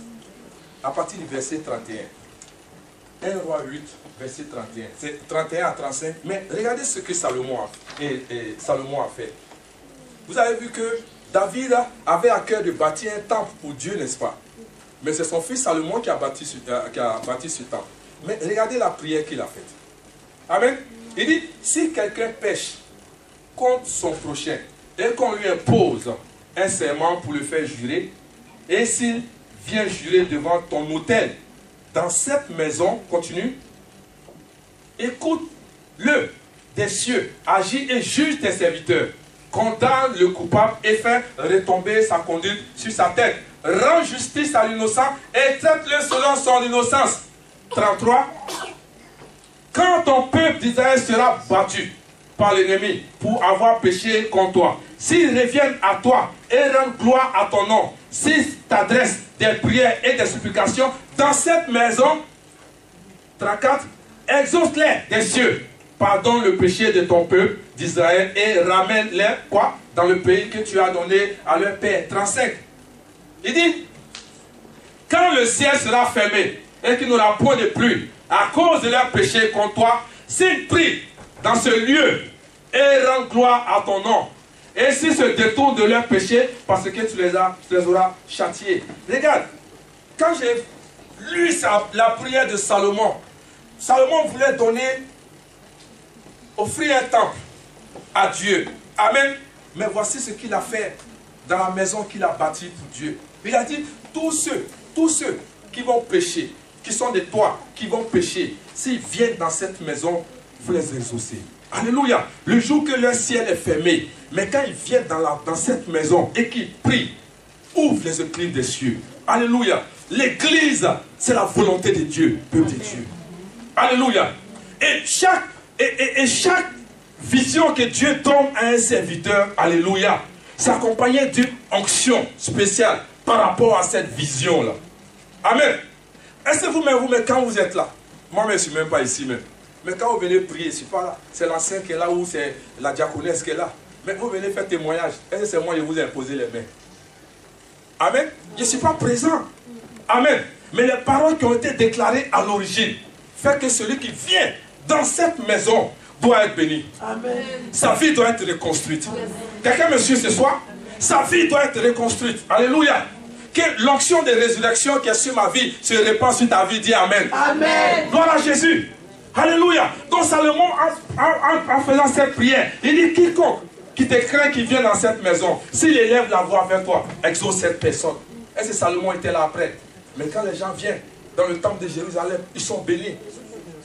Speaker 1: à partir du verset 31. 1 Roi 8, verset 31. C'est 31 à 35. Mais regardez ce que Salomon a fait. Vous avez vu que David avait à cœur de bâtir un temple pour Dieu, n'est-ce pas? Mais c'est son fils Salomon qui a bâti ce temple. Mais regardez la prière qu'il a faite. Amen. Il dit, si quelqu'un pêche contre son prochain et qu'on lui impose un serment pour le faire jurer, et s'il vient jurer devant ton autel, dans cette maison, continue, écoute-le des cieux, agis et juge tes serviteurs, condamne le coupable et fait retomber sa conduite sur sa tête, rends justice à l'innocent et traite-le selon son innocence. 33. Quand ton peuple d'Israël sera battu par l'ennemi pour avoir péché contre toi, s'ils reviennent à toi et rendent gloire à ton nom, s'ils t'adressent des prières et des supplications dans cette maison, 34, exauce-les des cieux, pardonne le péché de ton peuple d'Israël et ramène-les quoi dans le pays que tu as donné à leur père. 35. Il dit, quand le ciel sera fermé et qu'il n'aura point de pluie à cause de leur péché contre toi, s'ils prient dans ce lieu et rendent gloire à ton nom, et s'ils se détournent de leur péché parce que tu les auras châtiés. Regarde, quand j'ai lu la prière de Salomon, Salomon voulait offrir un temple à Dieu. Amen. Mais voici ce qu'il a fait dans la maison qu'il a bâtie pour Dieu. Il a dit, tous ceux qui vont pécher, qui sont de toi, qui vont pécher, s'ils viennent dans cette maison, vous les exaucez. Alléluia. Le jour que le ciel est fermé, mais quand ils viennent dans cette maison et qu'ils prient, ouvre les éclipses des cieux. Alléluia. L'église, c'est la volonté de Dieu, peuple de Dieu. Alléluia. Et chaque vision que Dieu donne à un serviteur, alléluia, s'accompagnait d'une onction spéciale par rapport à cette vision-là. Amen. Est-ce que vous-même, quand vous êtes là, moi-même, je ne suis même pas ici même, mais quand vous venez prier, je ne suis pas là, c'est l'ancien qui est là ou c'est la diaconesse qui est là, mais vous venez faire témoignage, est-ce que c'est moi qui vous ai imposé les mains? Amen. Je ne suis pas présent. Amen. Mais les paroles qui ont été déclarées à l'origine fait que celui qui vient dans cette maison doit être béni. Amen. Sa vie doit être reconstruite. Quelqu'un me suit ce soir? Sa vie doit être reconstruite. Alléluia. Que l'onction de résurrection qui est sur ma vie se répand sur ta vie. Dis Amen. Amen. Gloire à Jésus. Alléluia. Donc Salomon, en faisant cette prière, il dit quiconque qui te craint, qui vient dans cette maison, s'il élève la voix vers toi, exauce cette personne. Est-ce que Salomon était là après? Mais quand les gens viennent dans le temple de Jérusalem, ils sont bénis.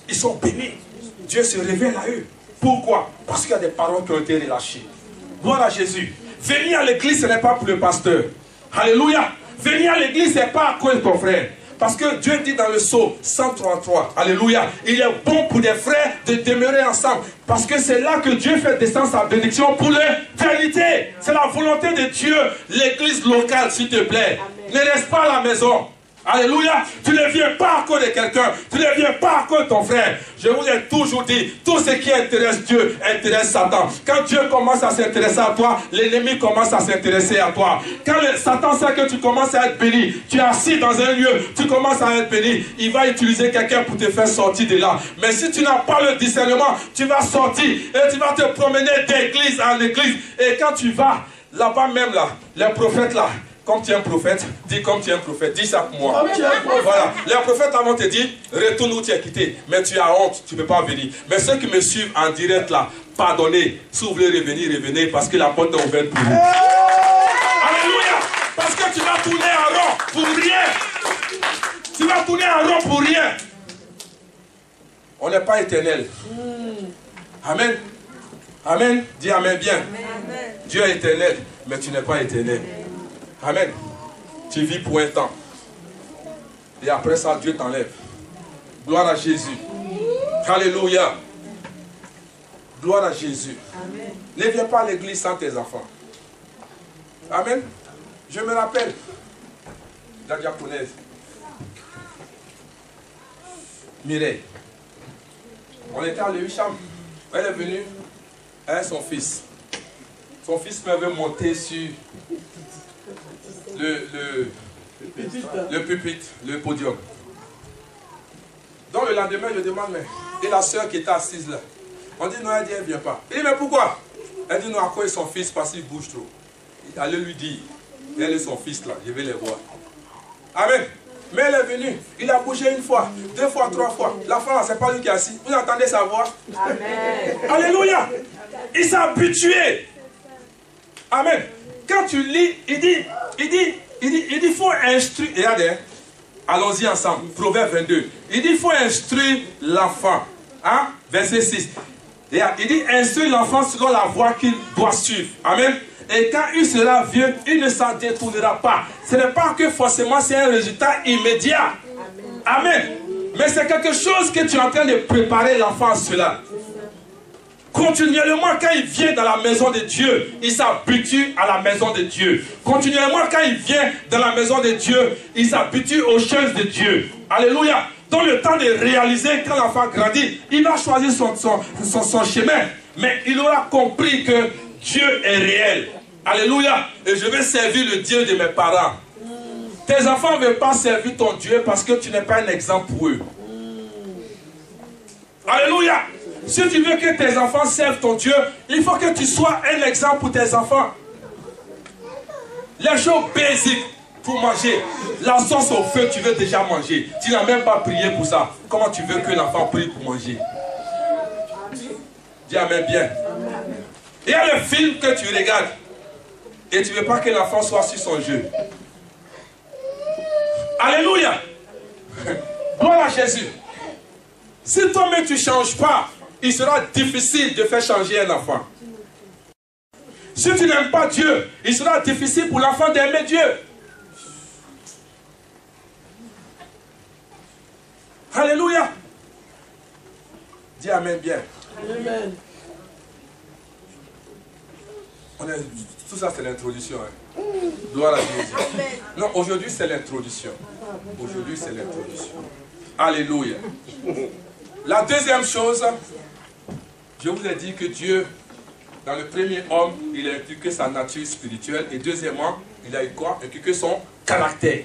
Speaker 1: Ils sont bénis. Dieu se révèle à eux. Pourquoi? Parce qu'il y a des paroles qui ont été relâchées. Gloire à Jésus. Venir à l'église, ce n'est pas pour le pasteur. Alléluia. Venir à l'église, ce n'est pas à cause de ton frère. Parce que Dieu dit dans le psaume 133, alléluia, il est bon pour des frères de demeurer ensemble. Parce que c'est là que Dieu fait descendre sa bénédiction pour l'éternité. C'est la volonté de Dieu. L'église locale, s'il te plaît. Amen. Ne reste pas à la maison. Alléluia. Tu ne viens pas à cause de quelqu'un. Tu ne viens pas à cause de ton frère. Je vous ai toujours dit, tout ce qui intéresse Dieu intéresse Satan. Quand Dieu commence à s'intéresser à toi, l'ennemi commence à s'intéresser à toi. Quand Satan sait que tu commences à être béni, tu es assis dans un lieu, tu commences à être béni, il va utiliser quelqu'un pour te faire sortir de là. Mais si tu n'as pas le discernement, tu vas sortir et tu vas te promener d'église en église. Et quand tu vas là-bas même là, les prophètes là, comme tu es un prophète, dis comme tu es un prophète, dis ça pour moi. Voilà. Les prophètes avant te dire, retourne où tu es quitté, mais tu as honte, tu ne peux pas venir. Mais ceux qui me suivent en direct là, pardonnez. Si vous voulez revenir, revenez, parce que la porte est ouverte pour vous. Alléluia. Parce que tu vas tourner en rond pour rien. Tu vas tourner en rond pour rien. On n'est pas éternel. Amen. Amen. Dis Amen bien. Amen. Dieu est éternel, mais tu n'es pas éternel. Amen. Tu vis pour un temps. Et après ça, Dieu t'enlève. Gloire à Jésus. Alléluia. Gloire à Jésus. Amen. Ne viens pas à l'église sans tes enfants. Amen. Je me rappelle la diaconesse Mireille. On était à Lewisham. Elle est venue avec son fils. Son fils m'avait monté sur le pupitre, le podium. Donc le lendemain, je demande, mais et la soeur qui était assise là, on dit non, elle dit, elle ne vient pas. Il dit, mais pourquoi? Elle dit non, à cause de son fils, parce qu'il bouge trop. Il allait lui dire, elle est son fils là, je vais les voir. Amen. Mais elle est venue. Il a bougé une fois, 2 fois, 3 fois. L'enfant, c'est pas lui qui est assis. Vous entendez sa voix?
Speaker 3: Amen.
Speaker 1: Alléluia. Il s'est habitué. Amen. Quand tu lis, il dit, faut instruire. Regardez, allons-y ensemble. Proverbe 22. Il dit, il faut instruire l'enfant. Hein? Verset 6. Regarde, il dit, instruire l'enfant selon la voie qu'il doit suivre. Amen. Et quand il sera vieux, il ne s'en détournera pas. Ce n'est pas que forcément c'est un résultat immédiat. Amen. Mais c'est quelque chose que tu es en train de préparer l'enfant à cela. Continuellement, quand il vient dans la maison de Dieu, il s'habitue à la maison de Dieu. Continuellement, quand il vient dans la maison de Dieu, il s'habitue aux choses de Dieu. Alléluia. Dans le temps de réaliser, quand l'enfant grandit, il va choisir son chemin. Mais il aura compris que Dieu est réel. Alléluia. Et je vais servir le Dieu de mes parents. Tes enfants ne veulent pas servir ton Dieu parce que tu n'es pas un exemple pour eux. Alléluia. Si tu veux que tes enfants servent ton Dieu, il faut que tu sois un exemple pour tes enfants. Les choses basiques pour manger. La sauce au feu, tu veux déjà manger. Tu n'as même pas prié pour ça. Comment tu veux que l'enfant prie pour manger? Dis amen bien. Il y a le film que tu regardes. Et tu ne veux pas que l'enfant soit sur son jeu. Alléluia. Gloire à Jésus. Si toi-même tu ne changes pas, il sera difficile de faire changer un enfant. Si tu n'aimes pas Dieu, il sera difficile pour l'enfant d'aimer Dieu. Alléluia. Dis amen bien.
Speaker 3: Amen.
Speaker 1: Tout ça c'est l'introduction. Hein. Gloire à Jésus. Non, aujourd'hui c'est l'introduction. Aujourd'hui c'est l'introduction. Alléluia. La deuxième chose, je vous ai dit que Dieu, dans le premier homme, il a inculqué sa nature spirituelle. Et deuxièmement, il a quoi? Inculqué son caractère.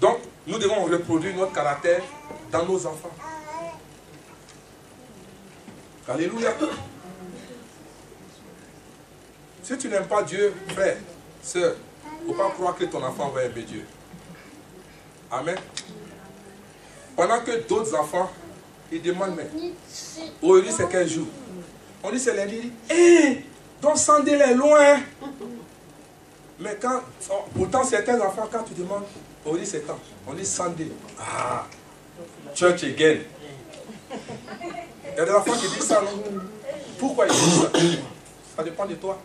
Speaker 1: Donc, nous devons reproduire notre caractère dans nos enfants. Alléluia. Si tu n'aimes pas Dieu, frère, sœur, il ne faut pas croire que ton enfant va aimer Dieu. Amen. Pendant que d'autres enfants, ils demandent, mais aujourd'hui c'est quel jour? On dit c'est lundi. Hé, donc Sandel est loin. Mais quand, pourtant certains enfants, quand tu demandes, aujourd'hui c'est quand? On dit Sunday. Ah, church again. Il y a des enfants qui disent ça, non? Pourquoi ils disent ça? Ça dépend de toi.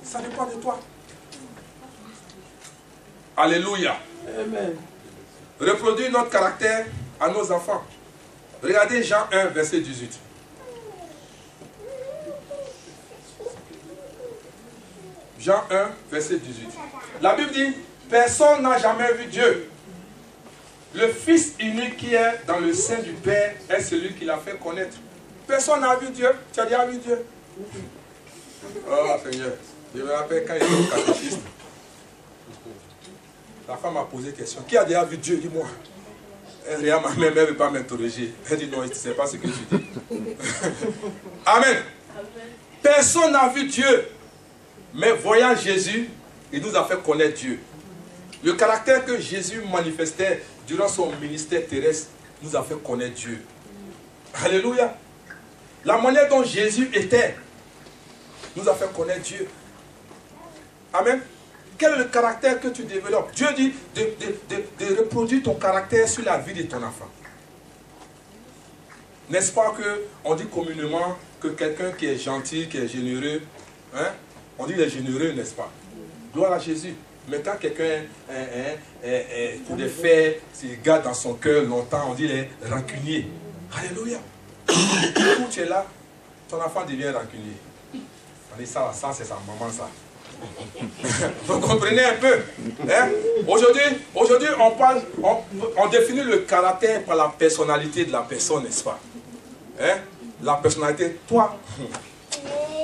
Speaker 1: Ça dépend de toi. Alléluia.
Speaker 3: Amen.
Speaker 1: Reproduire notre caractère à nos enfants. Regardez Jean 1, verset 18. Jean 1, verset 18. La Bible dit, personne n'a jamais vu Dieu. Le Fils unique qui est dans le sein du Père est celui qui l'a fait connaître. Personne n'a vu Dieu. Tu as déjà vu Dieu? Oh Seigneur, je me rappelle quand il était au catéchisme. La femme m'a posé une question. Qui a déjà vu Dieu? Dis-moi. Elle regarde ma mère, elle ne veut pas m'interroger. Elle dit non, tu ne sais pas ce que tu dis. Amen. Personne n'a vu Dieu. Mais voyant Jésus, il nous a fait connaître Dieu. Le caractère que Jésus manifestait durant son ministère terrestre nous a fait connaître Dieu. Alléluia. La manière dont Jésus était nous a fait connaître Dieu. Amen. Quel est le caractère que tu développes? Dieu dit de reproduire ton caractère sur la vie de ton enfant. N'est-ce pas qu'on dit communément que quelqu'un qui est gentil, qui est généreux, hein, on dit qu'il est généreux, n'est-ce pas? Gloire à Jésus. Mais quand quelqu'un pour des faits, s'il garde dans son cœur longtemps, on dit qu'il est rancunier. Alléluia. Quand tu es là, ton enfant devient rancunier. On dit ça c'est sa maman ça. Vous comprenez un peu, hein? Aujourd'hui, on définit le caractère par la personnalité de la personne, n'est-ce pas? Hein? La personnalité, toi,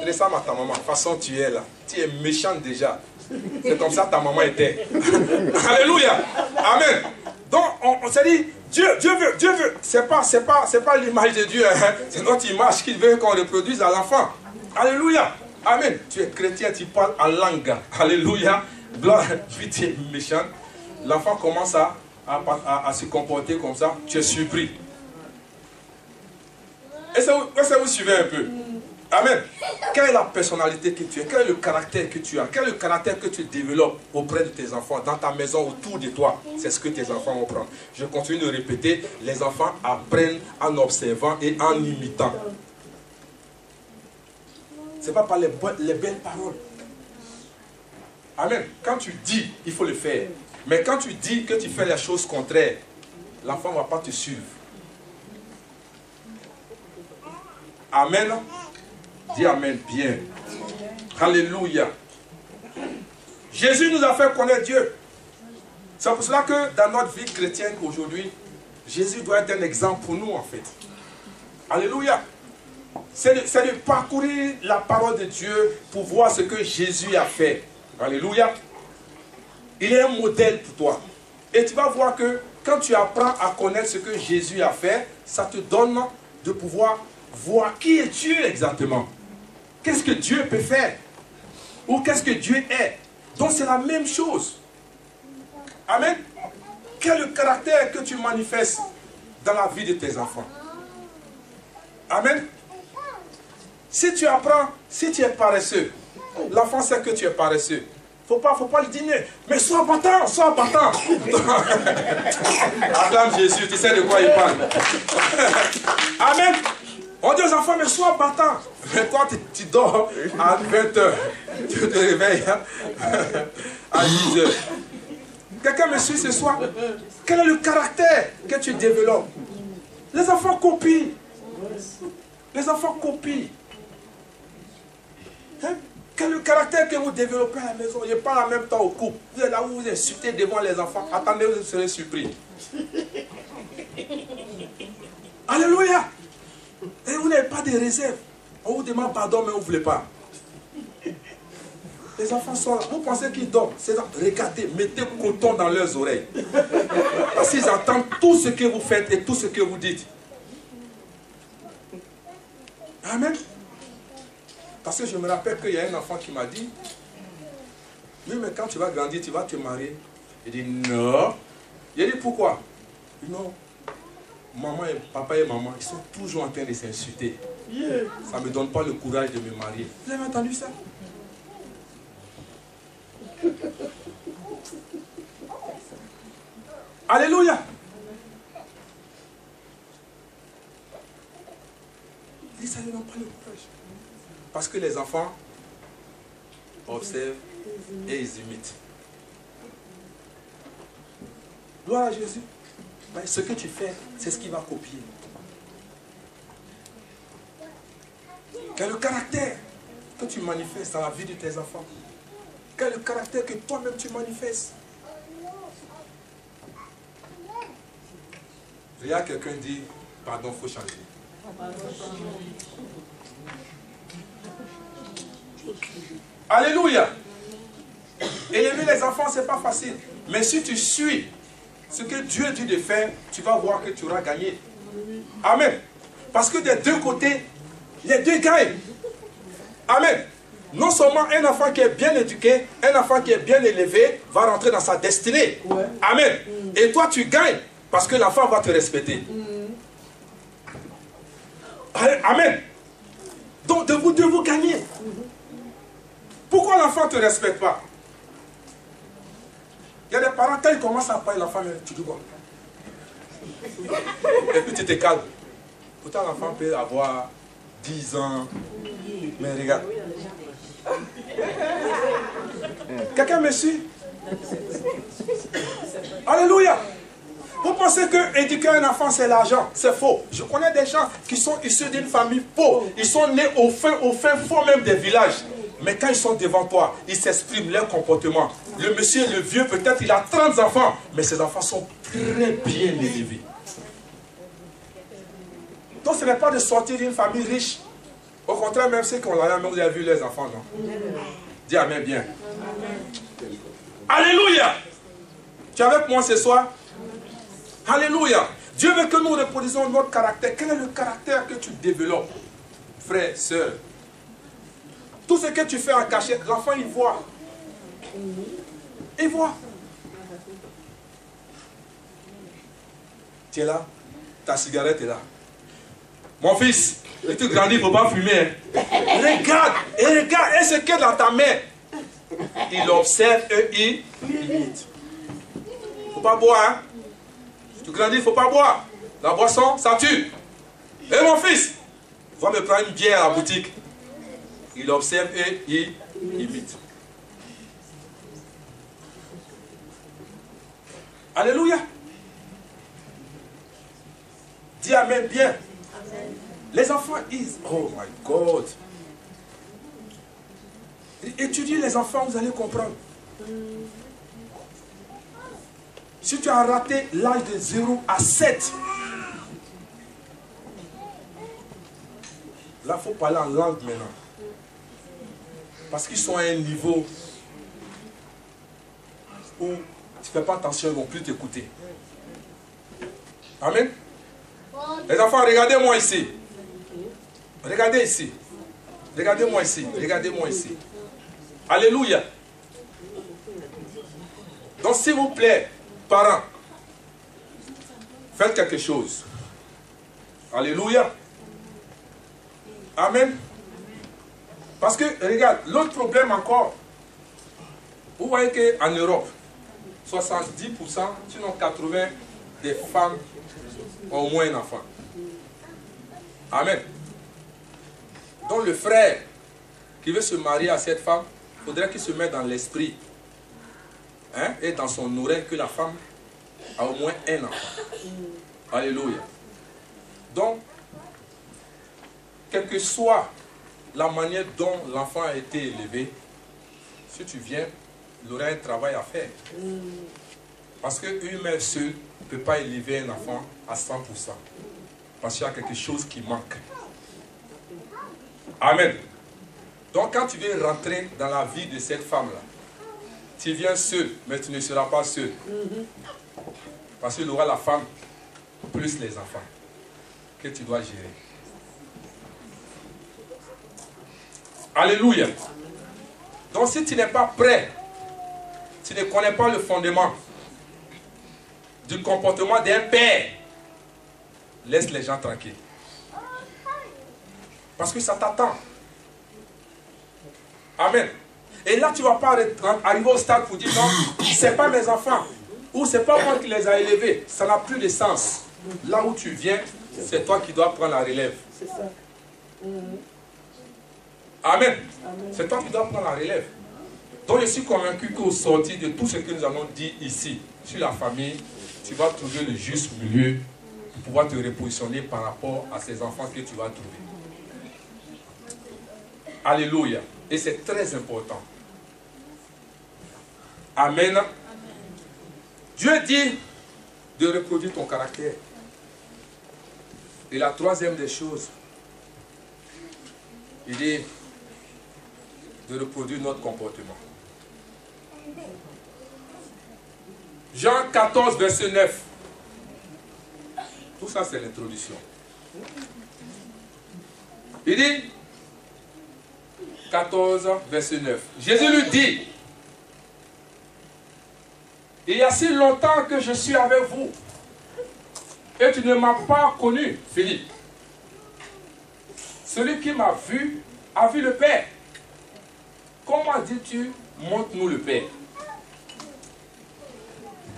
Speaker 1: ressemble à ta maman, de toute façon tu es là, tu es méchante déjà. C'est comme ça que ta maman était. Alléluia. Amen. Donc, on s'est dit, Dieu veut, c'est pas l'image de Dieu, hein? C'est notre image qu'il veut qu'on reproduise à l'enfant. Alléluia. Amen. Tu es chrétien, tu parles en langue. Alléluia. Gloire, puis tu es méchant. L'enfant commence à se comporter comme ça. Tu es surpris. Est-ce que vous suivez un peu? Amen. Quelle est la personnalité que tu as? Quel est le caractère que tu as? Quel est le caractère que tu développes auprès de tes enfants, dans ta maison, autour de toi? C'est ce que tes enfants vont prendre. Je continue de répéter, les enfants apprennent en observant et en imitant. Ce n'est pas par les belles paroles. Amen. Quand tu dis, il faut le faire. Mais quand tu dis que tu fais les choses contraires, l'enfant ne va pas te suivre. Amen. Dis Amen bien. Alléluia. Jésus nous a fait connaître Dieu. C'est pour cela que dans notre vie chrétienne aujourd'hui, Jésus doit être un exemple pour nous en fait. Alléluia. C'est de parcourir la parole de Dieu pour voir ce que Jésus a fait. Alléluia. Il est un modèle pour toi. Et tu vas voir que quand tu apprends à connaître ce que Jésus a fait, ça te donne de pouvoir voir qui est Dieu exactement. Qu'est-ce que Dieu peut faire? Ou qu'est-ce que Dieu est? Donc c'est la même chose. Amen. Quel est le caractère que tu manifestes dans la vie de tes enfants? Amen. Si tu apprends, si tu es paresseux, l'enfant sait que tu es paresseux. Faut pas le dîner. Mais sois battant, sois battant. Acclame Jésus, tu sais de quoi il parle. Amen. On dit aux enfants, mais sois battant. Mais toi, tu dors à 20h. Tu te réveilles à 10h. Quelqu'un me suit ce soir? Quel est le caractère que tu développes? Les enfants copient. Les enfants copient. Hein? Quel est le caractère que vous développez à la maison? Je parle en même temps au couple. Vous êtes là où vous insultez devant les enfants. Attendez, vous serez surpris. Alléluia. Et vous n'avez pas de réserve. On vous demande pardon, mais vous ne voulez pas. Les enfants sont là. Vous pensez qu'ils dorment? Regardez, mettez coton dans leurs oreilles. Parce qu'ils entendent tout ce que vous faites et tout ce que vous dites. Amen. Parce que je me rappelle qu'il y a un enfant qui m'a dit, oui, mais quand tu vas grandir, tu vas te marier. Il dit, non. Il a dit, pourquoi? Non. Maman et papa et maman, ils sont toujours en train de s'insulter. Ça ne me donne pas le courage de me marier. Vous avez entendu ça? Alléluia. Il dit, ça ne donne pas le courage. Parce que les enfants observent et ils imitent. Gloire à Jésus. Ben, ce que tu fais, c'est ce qu'il va copier. Quel est le caractère que tu manifestes dans la vie de tes enfants? Quel est le caractère que toi-même tu manifestes? Regarde quelqu'un dit, pardon, il faut changer. Alléluia. Élever les enfants, ce n'est pas facile. Mais si tu suis ce que Dieu dit de faire, tu vas voir que tu auras gagné. Amen. Parce que des deux côtés, les deux gagnent. Amen. Non seulement un enfant qui est bien éduqué, un enfant qui est bien élevé, va rentrer dans sa destinée. Ouais. Amen. Et toi, tu gagnes parce que l'enfant va te respecter. Amen. Donc, de vous deux, vous gagnez. Pourquoi l'enfant ne te respecte pas? Il y a des parents, quand ils commencent à parler, l'enfant, tu dis quoi? Et puis tu te calmes. Pourtant, l'enfant peut avoir 10 ans. Mais regarde. Quelqu'un me suit? Alléluia. Vous pensez que éduquer un enfant, c'est l'argent? C'est faux. Je connais des gens qui sont issus d'une famille pauvre. Ils sont nés au fin fond même des villages. Mais quand ils sont devant toi, ils s'expriment leur comportement. Le monsieur, le vieux, peut-être il a 30 enfants, mais ses enfants sont très bien élevés. Donc ce n'est pas de sortir d'une famille riche. Au contraire, même ceux qui ont l'argent, vous avez vu les enfants, non? Dis Amen bien. Amen. Alléluia. Tu es avec moi ce soir? Alléluia. Dieu veut que nous reproduisons notre caractère. Quel est le caractère que tu développes, frère, sœur? Tout ce que tu fais en cachette, l'enfant il voit. Il voit. Tu es là, ta cigarette est là. Mon fils, et tu grandis, il ne faut pas fumer. Hein. Regarde, et ce qui est dans ta main. Il observe et il imite. Il ne faut pas boire. Hein. Si tu grandis, il ne faut pas boire. La boisson, ça tue. Et mon fils, va me prendre une bière à la boutique. Il observe et il imite. Alléluia. Dis Amen bien. Amen. Les enfants, ils... Oh my God. Étudiez les enfants, vous allez comprendre. Si tu as raté l'âge de 0 à 7, là, il faut parler en langue maintenant. Parce qu'ils sont à un niveau où tu ne fais pas attention, ils ne vont plus t'écouter. Amen. Les enfants, regardez-moi ici. Regardez ici. Regardez-moi ici. Regardez-moi ici. Alléluia. Donc, s'il vous plaît, parents, faites quelque chose. Alléluia. Amen. Parce que, regarde, l'autre problème encore, vous voyez qu'en Europe, 70%, sinon 80% des femmes ont au moins un enfant. Amen. Donc le frère qui veut se marier à cette femme, il faudrait qu'il se mette dans l'esprit, hein, et dans son oreille que la femme a au moins un enfant. Alléluia. Donc, quelle que soit la manière dont l'enfant a été élevé, si tu viens, il aura un travail à faire. Parce qu'une mère seule ne peut pas élever un enfant à 100%. Parce qu'il y a quelque chose qui manque. Amen. Donc quand tu veux rentrer dans la vie de cette femme-là, tu viens seul, mais tu ne seras pas seul. Parce qu'il y aura la femme plus les enfants que tu dois gérer. Alléluia. Donc si tu n'es pas prêt, tu ne connais pas le fondement du comportement d'un père, laisse les gens tranquilles. Parce que ça t'attend. Amen. Et là, tu ne vas pas arriver au stade pour dire non, ce n'est pas mes enfants. Ou ce n'est pas moi qui les a élevés. Ça n'a plus de sens. Là où tu viens, c'est toi qui dois prendre la relève. C'est ça. Amen. C'est toi qui dois prendre la relève. Donc je suis convaincu qu'au sortir de tout ce que nous avons dit ici, sur la famille, tu vas trouver le juste milieu pour pouvoir te repositionner par rapport à ces enfants que tu vas trouver. Alléluia. Et c'est très important. Amen. Dieu dit de reproduire ton caractère. Et la troisième des choses, il dit de reproduire notre comportement. Jean 14, verset 9. Tout ça, c'est l'introduction. Il dit, 14, verset 9. Jésus lui dit, il y a si longtemps que je suis avec vous, et tu ne m'as pas connu, Philippe. Celui qui m'a vu a vu le Père. Comment dis-tu, montre-nous le Père?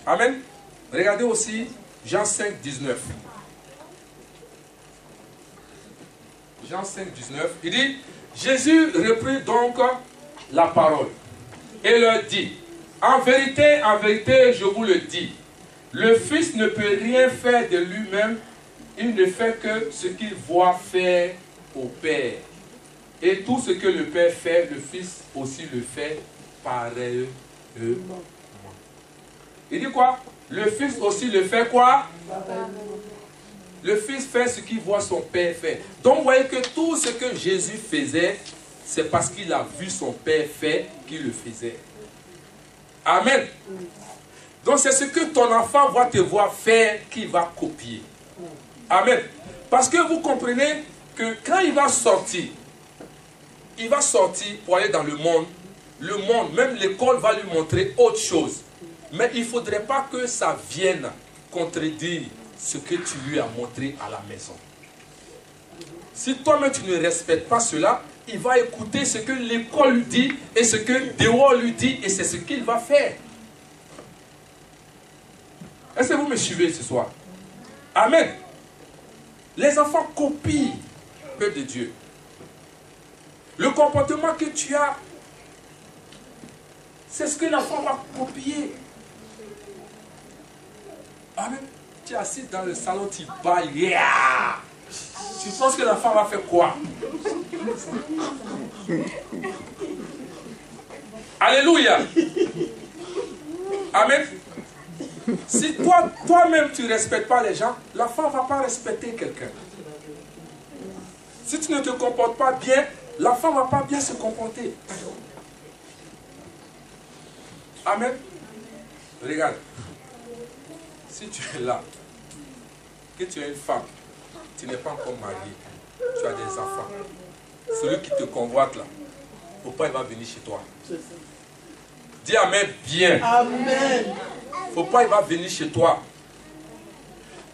Speaker 1: Amen. Regardez aussi Jean 5, 19. Jean 5, 19. Il dit, Jésus reprit donc la parole et leur dit, en vérité, je vous le dis, le Fils ne peut rien faire de lui-même, il ne fait que ce qu'il voit faire au Père. Et tout ce que le Père fait, le Fils aussi le fait pareillement. Il dit quoi? Le Fils aussi le fait quoi? Le Fils fait ce qu'il voit son Père faire. Donc vous voyez que tout ce que Jésus faisait, c'est parce qu'il a vu son Père faire qu'il le faisait. Amen. Donc c'est ce que ton enfant va te voir faire qu'il va copier. Amen. Parce que vous comprenez que quand il va sortir, il va sortir pour aller dans le monde, même l'école va lui montrer autre chose. Mais il ne faudrait pas que ça vienne contredire ce que tu lui as montré à la maison. Si toi-même tu ne respectes pas cela, il va écouter ce que l'école lui dit et ce que dehors lui dit et c'est ce qu'il va faire. Est-ce que vous me suivez ce soir? Amen. Les enfants copient le peuple de Dieu. Le comportement que tu as, c'est ce que l'enfant va copier. Amen. Tu es assis dans le salon, tu bailles. Yeah! Tu penses que l'enfant va faire quoi? Alléluia. Amen. Si toi-même tu ne respectes pas les gens, l'enfant ne va pas respecter quelqu'un. Si tu ne te comportes pas bien, l'enfant ne va pas bien se comporter. Amen. Regarde. Si tu es là, que tu es une femme, tu n'es pas encore mariée, tu as des enfants. Celui qui te convoite là, pourquoi il va venir chez toi? Dis Amen bien.
Speaker 3: Amen.
Speaker 1: Pourquoi il va venir chez toi?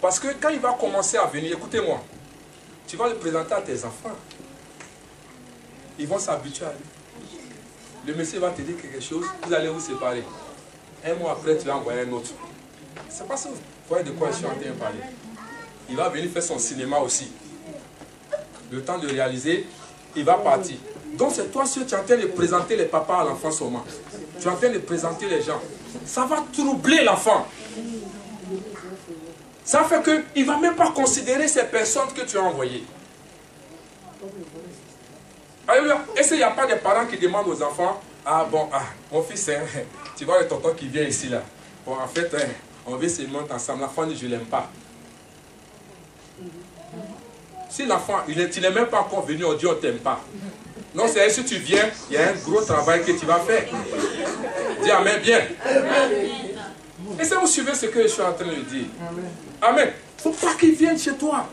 Speaker 1: Parce que quand il va commencer à venir, écoutez-moi, tu vas le présenter à tes enfants. Ils vont s'habituer à lui. Le monsieur va te dire quelque chose, vous allez vous séparer. Un mois après, tu vas envoyer un autre. C'est pas ça. Vous voyez de quoi je suis en train de parler. Il va venir faire son cinéma aussi. Le temps de réaliser, il va partir. Donc c'est toi seul, tu es en train de présenter les papas à l'enfant seulement. Tu es en train de présenter les gens. Ça va troubler l'enfant. Ça fait qu'il ne va même pas considérer ces personnes que tu as envoyées. Alléluia. Est-ce qu'il n'y a pas des parents qui demandent aux enfants, ah bon, mon fils, tu vois le tonton qui vient ici là. Bon, en fait, on veut se monter ensemble. L'enfant dit, je ne l'aime pas. Si l'enfant, tu n'es même pas encore venu, on dit, on ne t'aime pas. Non, c'est si tu viens, il y a un gros travail que tu vas faire. Dis Amen bien. Et ça, vous suivez ce que je suis en train de dire. Amen. Il ne faut pas qu'il vienne chez toi.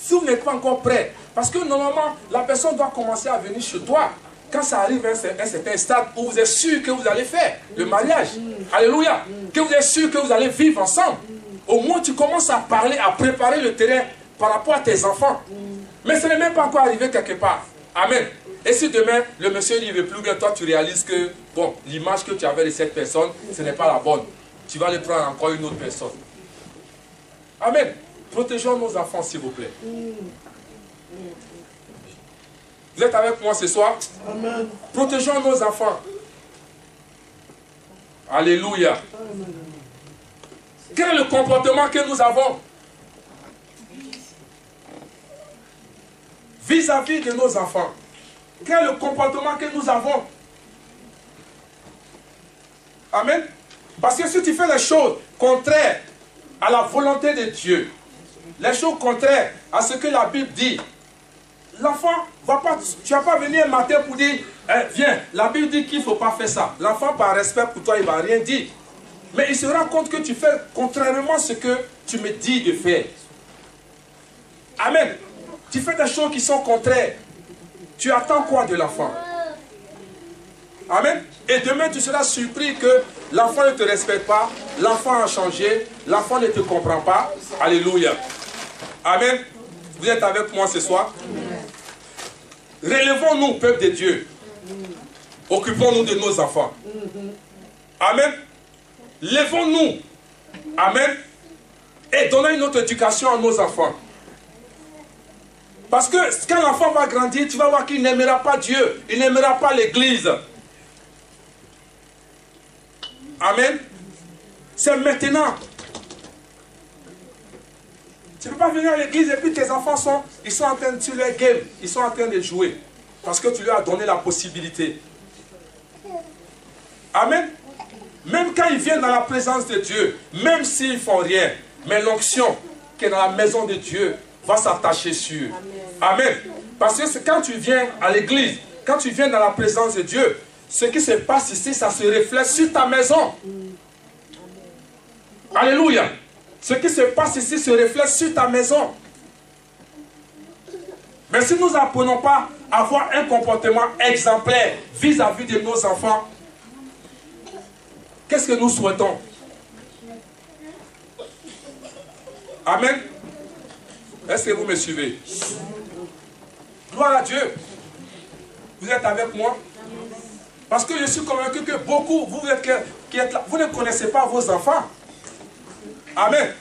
Speaker 1: Si vous n'êtes pas encore prêt. Parce que normalement, la personne doit commencer à venir chez toi. Quand ça arrive à un certain stade où vous êtes sûr que vous allez faire le mariage. Alléluia. Que vous êtes sûr que vous allez vivre ensemble. Au moins, tu commences à parler, à préparer le terrain par rapport à tes enfants. Mais ce n'est même pas encore arrivé quelque part. Amen. Et si demain, le monsieur n'y veut plus bien, toi tu réalises que, bon, l'image que tu avais de cette personne, ce n'est pas la bonne. Tu vas le prendre encore une autre personne. Amen. Protégeons nos enfants, s'il vous plaît. Vous êtes avec moi ce soir?
Speaker 3: Amen.
Speaker 1: Protégeons nos enfants. Alléluia. Quel est le comportement que nous avons vis-à-vis de nos enfants? Quel est le comportement que nous avons? Amen. Parce que si tu fais les choses contraires à la volonté de Dieu, les choses contraires à ce que la Bible dit, l'enfant va pas, tu ne vas pas venir un matin pour dire, viens, la Bible dit qu'il ne faut pas faire ça. L'enfant, par respect pour toi, il ne va rien dire. Mais il se rend compte que tu fais contrairement à ce que tu me dis de faire. Amen. Tu fais des choses qui sont contraires. Tu attends quoi de l'enfant? Amen. Et demain, tu seras surpris que l'enfant ne te respecte pas, l'enfant a changé, l'enfant ne te comprend pas. Alléluia. Amen. Vous êtes avec moi ce soir? Relevons-nous, peuple de Dieu. Occupons-nous de nos enfants. Amen. Levons-nous. Amen. Et donnons une autre éducation à nos enfants. Parce que quand l'enfant va grandir, tu vas voir qu'il n'aimera pas Dieu. Il n'aimera pas l'église. Amen. C'est maintenant. Tu ne peux pas venir à l'église et puis tes enfants sont en train de tuer leur game. Ils sont en train de jouer. Parce que tu leur as donné la possibilité. Amen. Même quand ils viennent dans la présence de Dieu, même s'ils ne font rien, mais l'onction qui est dans la maison de Dieu va s'attacher sur eux. Amen. Parce que quand tu viens à l'église, quand tu viens dans la présence de Dieu, ce qui se passe ici, ça se reflète sur ta maison. Alléluia. Ce qui se passe ici se reflète sur ta maison. Mais si nous n'apprenons pas avoir un comportement exemplaire vis-à-vis de nos enfants. Qu'est-ce que nous souhaitons? Amen. Est-ce que vous me suivez? Gloire à Dieu. Vous êtes avec moi? Parce que je suis convaincu que beaucoup, vous qui êtes là, vous ne connaissez pas vos enfants. Amen.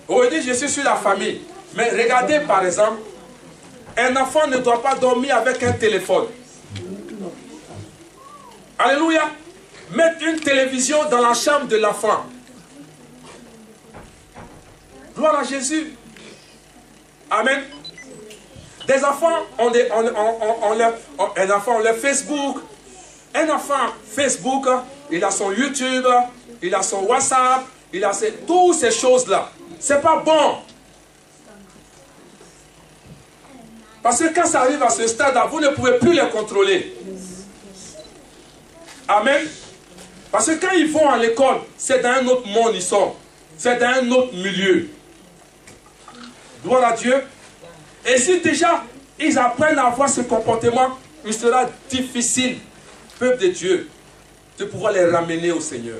Speaker 1: On dit, je suis sur la famille. Mais regardez par exemple, un enfant ne doit pas dormir avec un téléphone. Alléluia. Mettre une télévision dans la chambre de l'enfant. Gloire à Jésus. Amen. Des enfants ont un enfant, le Facebook. Un enfant, Facebook, il a son YouTube, il a son WhatsApp, il a toutes ces choses-là. C'est pas bon. Parce que quand ça arrive à ce stade-là, vous ne pouvez plus les contrôler. Amen. Parce que quand ils vont à l'école, c'est dans un autre monde ils sont. C'est dans un autre milieu. Gloire à Dieu. Et si déjà ils apprennent à avoir ce comportement, il sera difficile, peuple de Dieu, de pouvoir les ramener au Seigneur.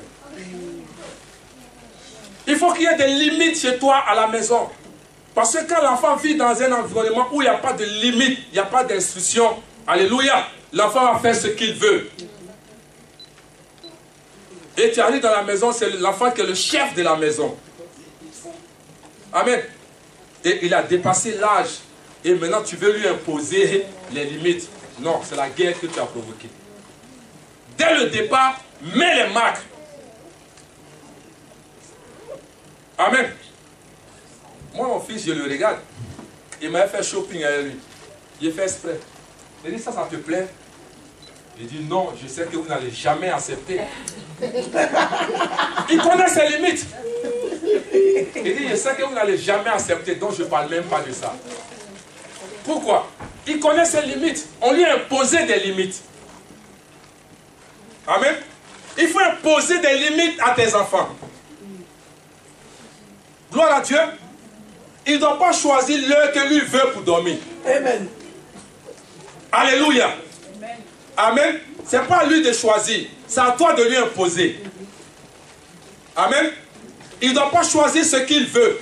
Speaker 1: Il faut qu'il y ait des limites chez toi à la maison. Parce que quand l'enfant vit dans un environnement où il n'y a pas de limite, il n'y a pas d'instruction, alléluia, l'enfant va faire ce qu'il veut. Et tu arrives dans la maison, c'est l'enfant qui est le chef de la maison. Amen. Et il a dépassé l'âge. Et maintenant tu veux lui imposer les limites. Non, c'est la guerre que tu as provoquée. Dès le départ, mets les marques. Amen. Moi, mon fils, je le regarde. Il m'a fait shopping avec lui. J'ai fait exprès. Il dit, ça te plaît? Il dit, non, je sais que vous n'allez jamais accepter. Il connaît ses limites. Il dit, je sais que vous n'allez jamais accepter, donc je ne parle même pas de ça. Pourquoi? Il connaît ses limites. On lui a imposé des limites. Amen. Il faut imposer des limites à tes enfants. Gloire à Dieu. Il ne doit pas choisir l'heure que lui veut pour dormir.
Speaker 3: Amen.
Speaker 1: Alléluia. Amen. Ce n'est pas à lui de choisir. C'est à toi de lui imposer. Amen. Il ne doit pas choisir ce qu'il veut.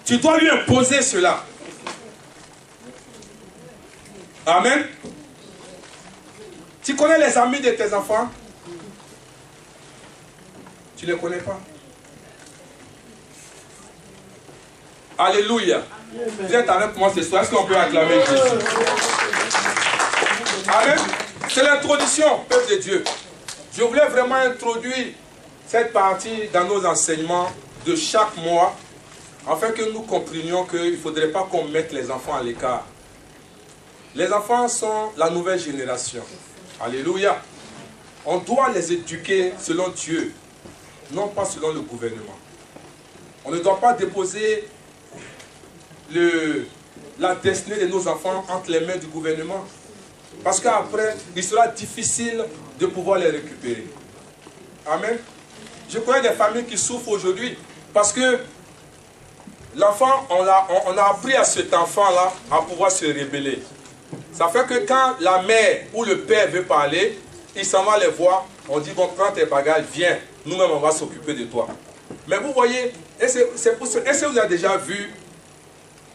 Speaker 1: Tu dois lui imposer cela. Amen. Tu connais les amis de tes enfants? Tu ne les connais pas? Alléluia. Vous êtes avec moi ce soir. Est-ce qu'on peut acclamer Jésus? Amen. C'est l'introduction, peuple de Dieu. Je voulais vraiment introduire cette partie dans nos enseignements de chaque mois, afin que nous comprenions qu'il ne faudrait pas qu'on mette les enfants à l'écart. Les enfants sont la nouvelle génération. Alléluia. On doit les éduquer selon Dieu, non pas selon le gouvernement. On ne doit pas déposer la destinée de nos enfants entre les mains du gouvernement. Parce qu'après, il sera difficile de pouvoir les récupérer. Amen. Je connais des familles qui souffrent aujourd'hui parce que l'enfant, on a appris à cet enfant-là à pouvoir se rebeller. Ça fait que quand la mère ou le père veut parler, il s'en va les voir. On dit, bon, prends tes bagages, viens. Nous-mêmes, on va s'occuper de toi. Mais vous voyez, est-ce que vous avez déjà vu,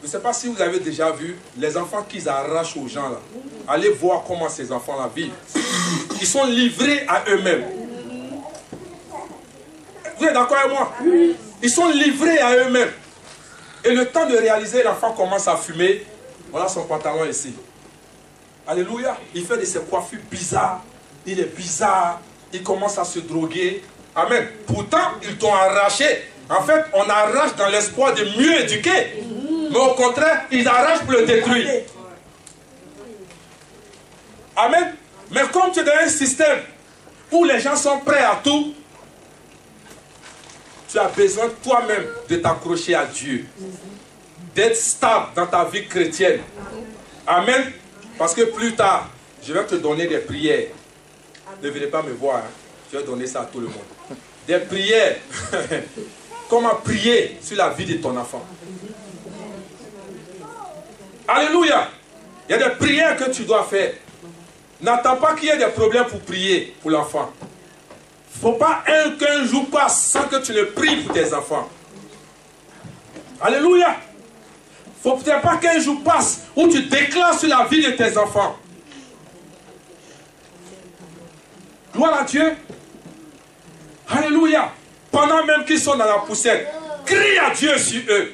Speaker 1: je ne sais pas si vous avez déjà vu, les enfants qu'ils arrachent aux gens là. Allez voir comment ces enfants-là vivent. Ils sont livrés à eux-mêmes. Vous êtes d'accord avec moi? Ils sont livrés à eux-mêmes. Et le temps de réaliser, l'enfant commence à fumer. Voilà son pantalon ici. Alléluia. Il fait de ses coiffures bizarres. Il est bizarre. Il commence à se droguer. Amen. Pourtant, ils t'ont arraché. En fait, on arrache dans l'espoir de mieux éduquer. Mais au contraire, ils arrachent pour le détruire. Amen. Mais comme tu es dans un système où les gens sont prêts à tout, tu as besoin toi-même de t'accrocher à Dieu. D'être stable dans ta vie chrétienne. Amen. Parce que plus tard, je vais te donner des prières. Ne venez pas me voir. Hein. Je vais donner ça à tout le monde. Des prières. Comment prier sur la vie de ton enfant. Alléluia. Il y a des prières que tu dois faire. N'attends pas qu'il y ait des problèmes pour prier pour l'enfant. Il ne faut pas qu'un jour passe sans que tu ne pries pour tes enfants. Alléluia. Il ne faut peut-être pas qu'un jour passe où tu déclares sur la vie de tes enfants. Gloire à Dieu. Alléluia. Pendant même qu'ils sont dans la poussière, crie à Dieu sur eux.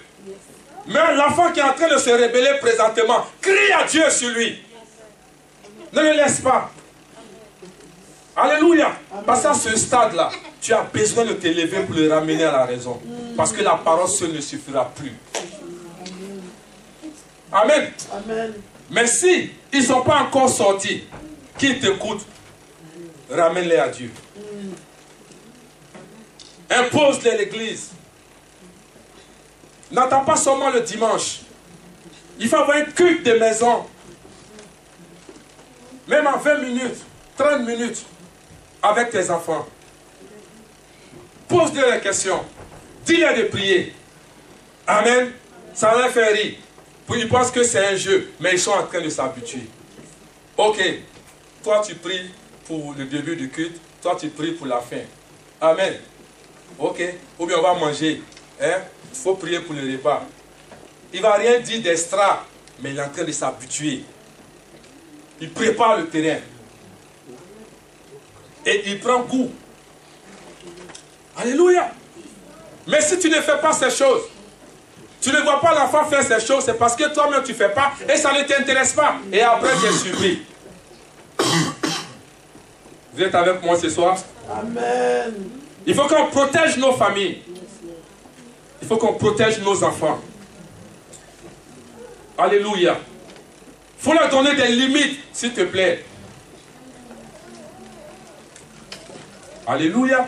Speaker 1: Mais l'enfant qui est en train de se rébeller présentement, crie à Dieu sur lui. Ne le laisse pas. Alléluia. Parce qu'à ce stade-là, tu as besoin de t'élever pour le ramener à la raison. Parce que la parole seule ne suffira plus. Amen.
Speaker 3: Amen.
Speaker 1: Mais si ils ne sont pas encore sortis, qu'ils t'écoutent, ramène-les à Dieu. Impose-les à l'église. N'attends pas seulement le dimanche. Il faut avoir un culte de maison. Même en 20 minutes, 30 minutes, avec tes enfants. Pose-leur les questions. Dis-leur de prier. Amen. Ça leur fait rire. Puis ils pensent que c'est un jeu, mais ils sont en train de s'habituer. Ok. Toi, tu pries pour le début du culte. Toi, tu pries pour la fin. Amen. Ok. Ou bien on va manger. Hein? Il faut prier pour le repas. Il ne va rien dire d'extra, mais il est en train de s'habituer. Il prépare le terrain. Et il prend goût. Alléluia. Mais si tu ne fais pas ces choses, tu ne vois pas l'enfant faire ces choses, c'est parce que toi-même tu ne fais pas et ça ne t'intéresse pas. Et après tu es surpris. Vous êtes avec moi ce soir?
Speaker 3: Amen.
Speaker 1: Il faut qu'on protège nos familles. Il faut qu'on protège nos enfants. Alléluia. Il faut leur donner des limites, s'il te plaît. Alléluia.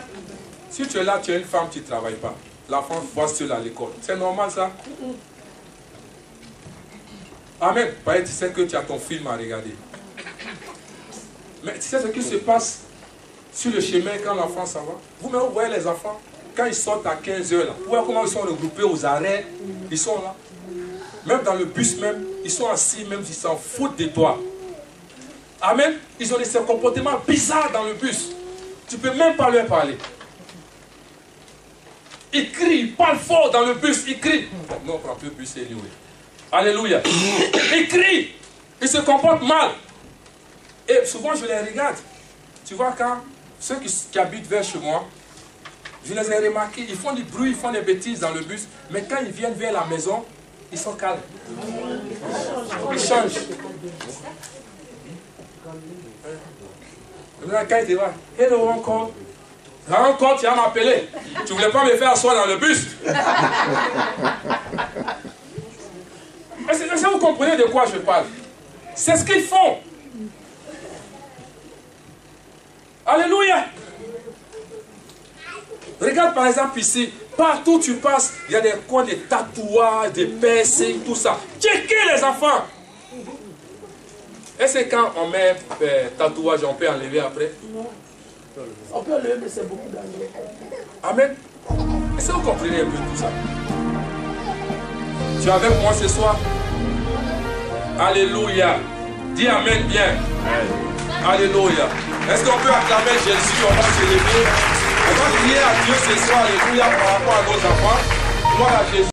Speaker 1: Si tu es là, tu es une femme, tu ne travailles pas. L'enfant va seul à l'école. C'est normal ça? Amen. Tu sais que tu as ton film à regarder. Mais tu sais ce qui se passe sur le chemin quand l'enfant s'en va? Vous-même, vous voyez les enfants, quand ils sortent à 15 h, vous voyez comment ils sont regroupés aux arrêts. Ils sont là. Même dans le bus même, ils sont assis, même s'ils s'en foutent de toi. Amen. Ils ont des comportements bizarres dans le bus. Tu ne peux même pas leur parler. Ils crient, ils parlent fort dans le bus, ils crient. Non, on prend plus le bus, c'est anyway. Alléluia. Ils crient, ils se comportent mal. Et souvent je les regarde. Tu vois, quand ceux qui habitent vers chez moi, je les ai remarqués, ils font du bruit, ils font des bêtises dans le bus, mais quand ils viennent vers la maison, ils sont calmes. Ils changent. Quand ils te voient, hello encore. Encore, tu vas m'appeler. Tu ne voulais pas me faire asseoir dans le bus. Est-ce que vous comprenez de quoi je parle? C'est ce qu'ils font. Alléluia. Regarde par exemple ici. Partout où tu passes, il y a des coins de tatouages, des piercings, tout ça. Checkez les enfants. Est-ce que quand on met tatouage, on peut enlever après?
Speaker 3: Non. On peut enlever, mais c'est beaucoup d'années.
Speaker 1: Amen. Est-ce que vous comprenez un peu tout ça? Tu es avec moi ce soir? Alléluia. Dis Amen bien. Alléluia. Est-ce qu'on peut acclamer Jésus? On va se lever. On va prier à Dieu ce soir. Alléluia par rapport à nos enfants. Gloire à Jésus.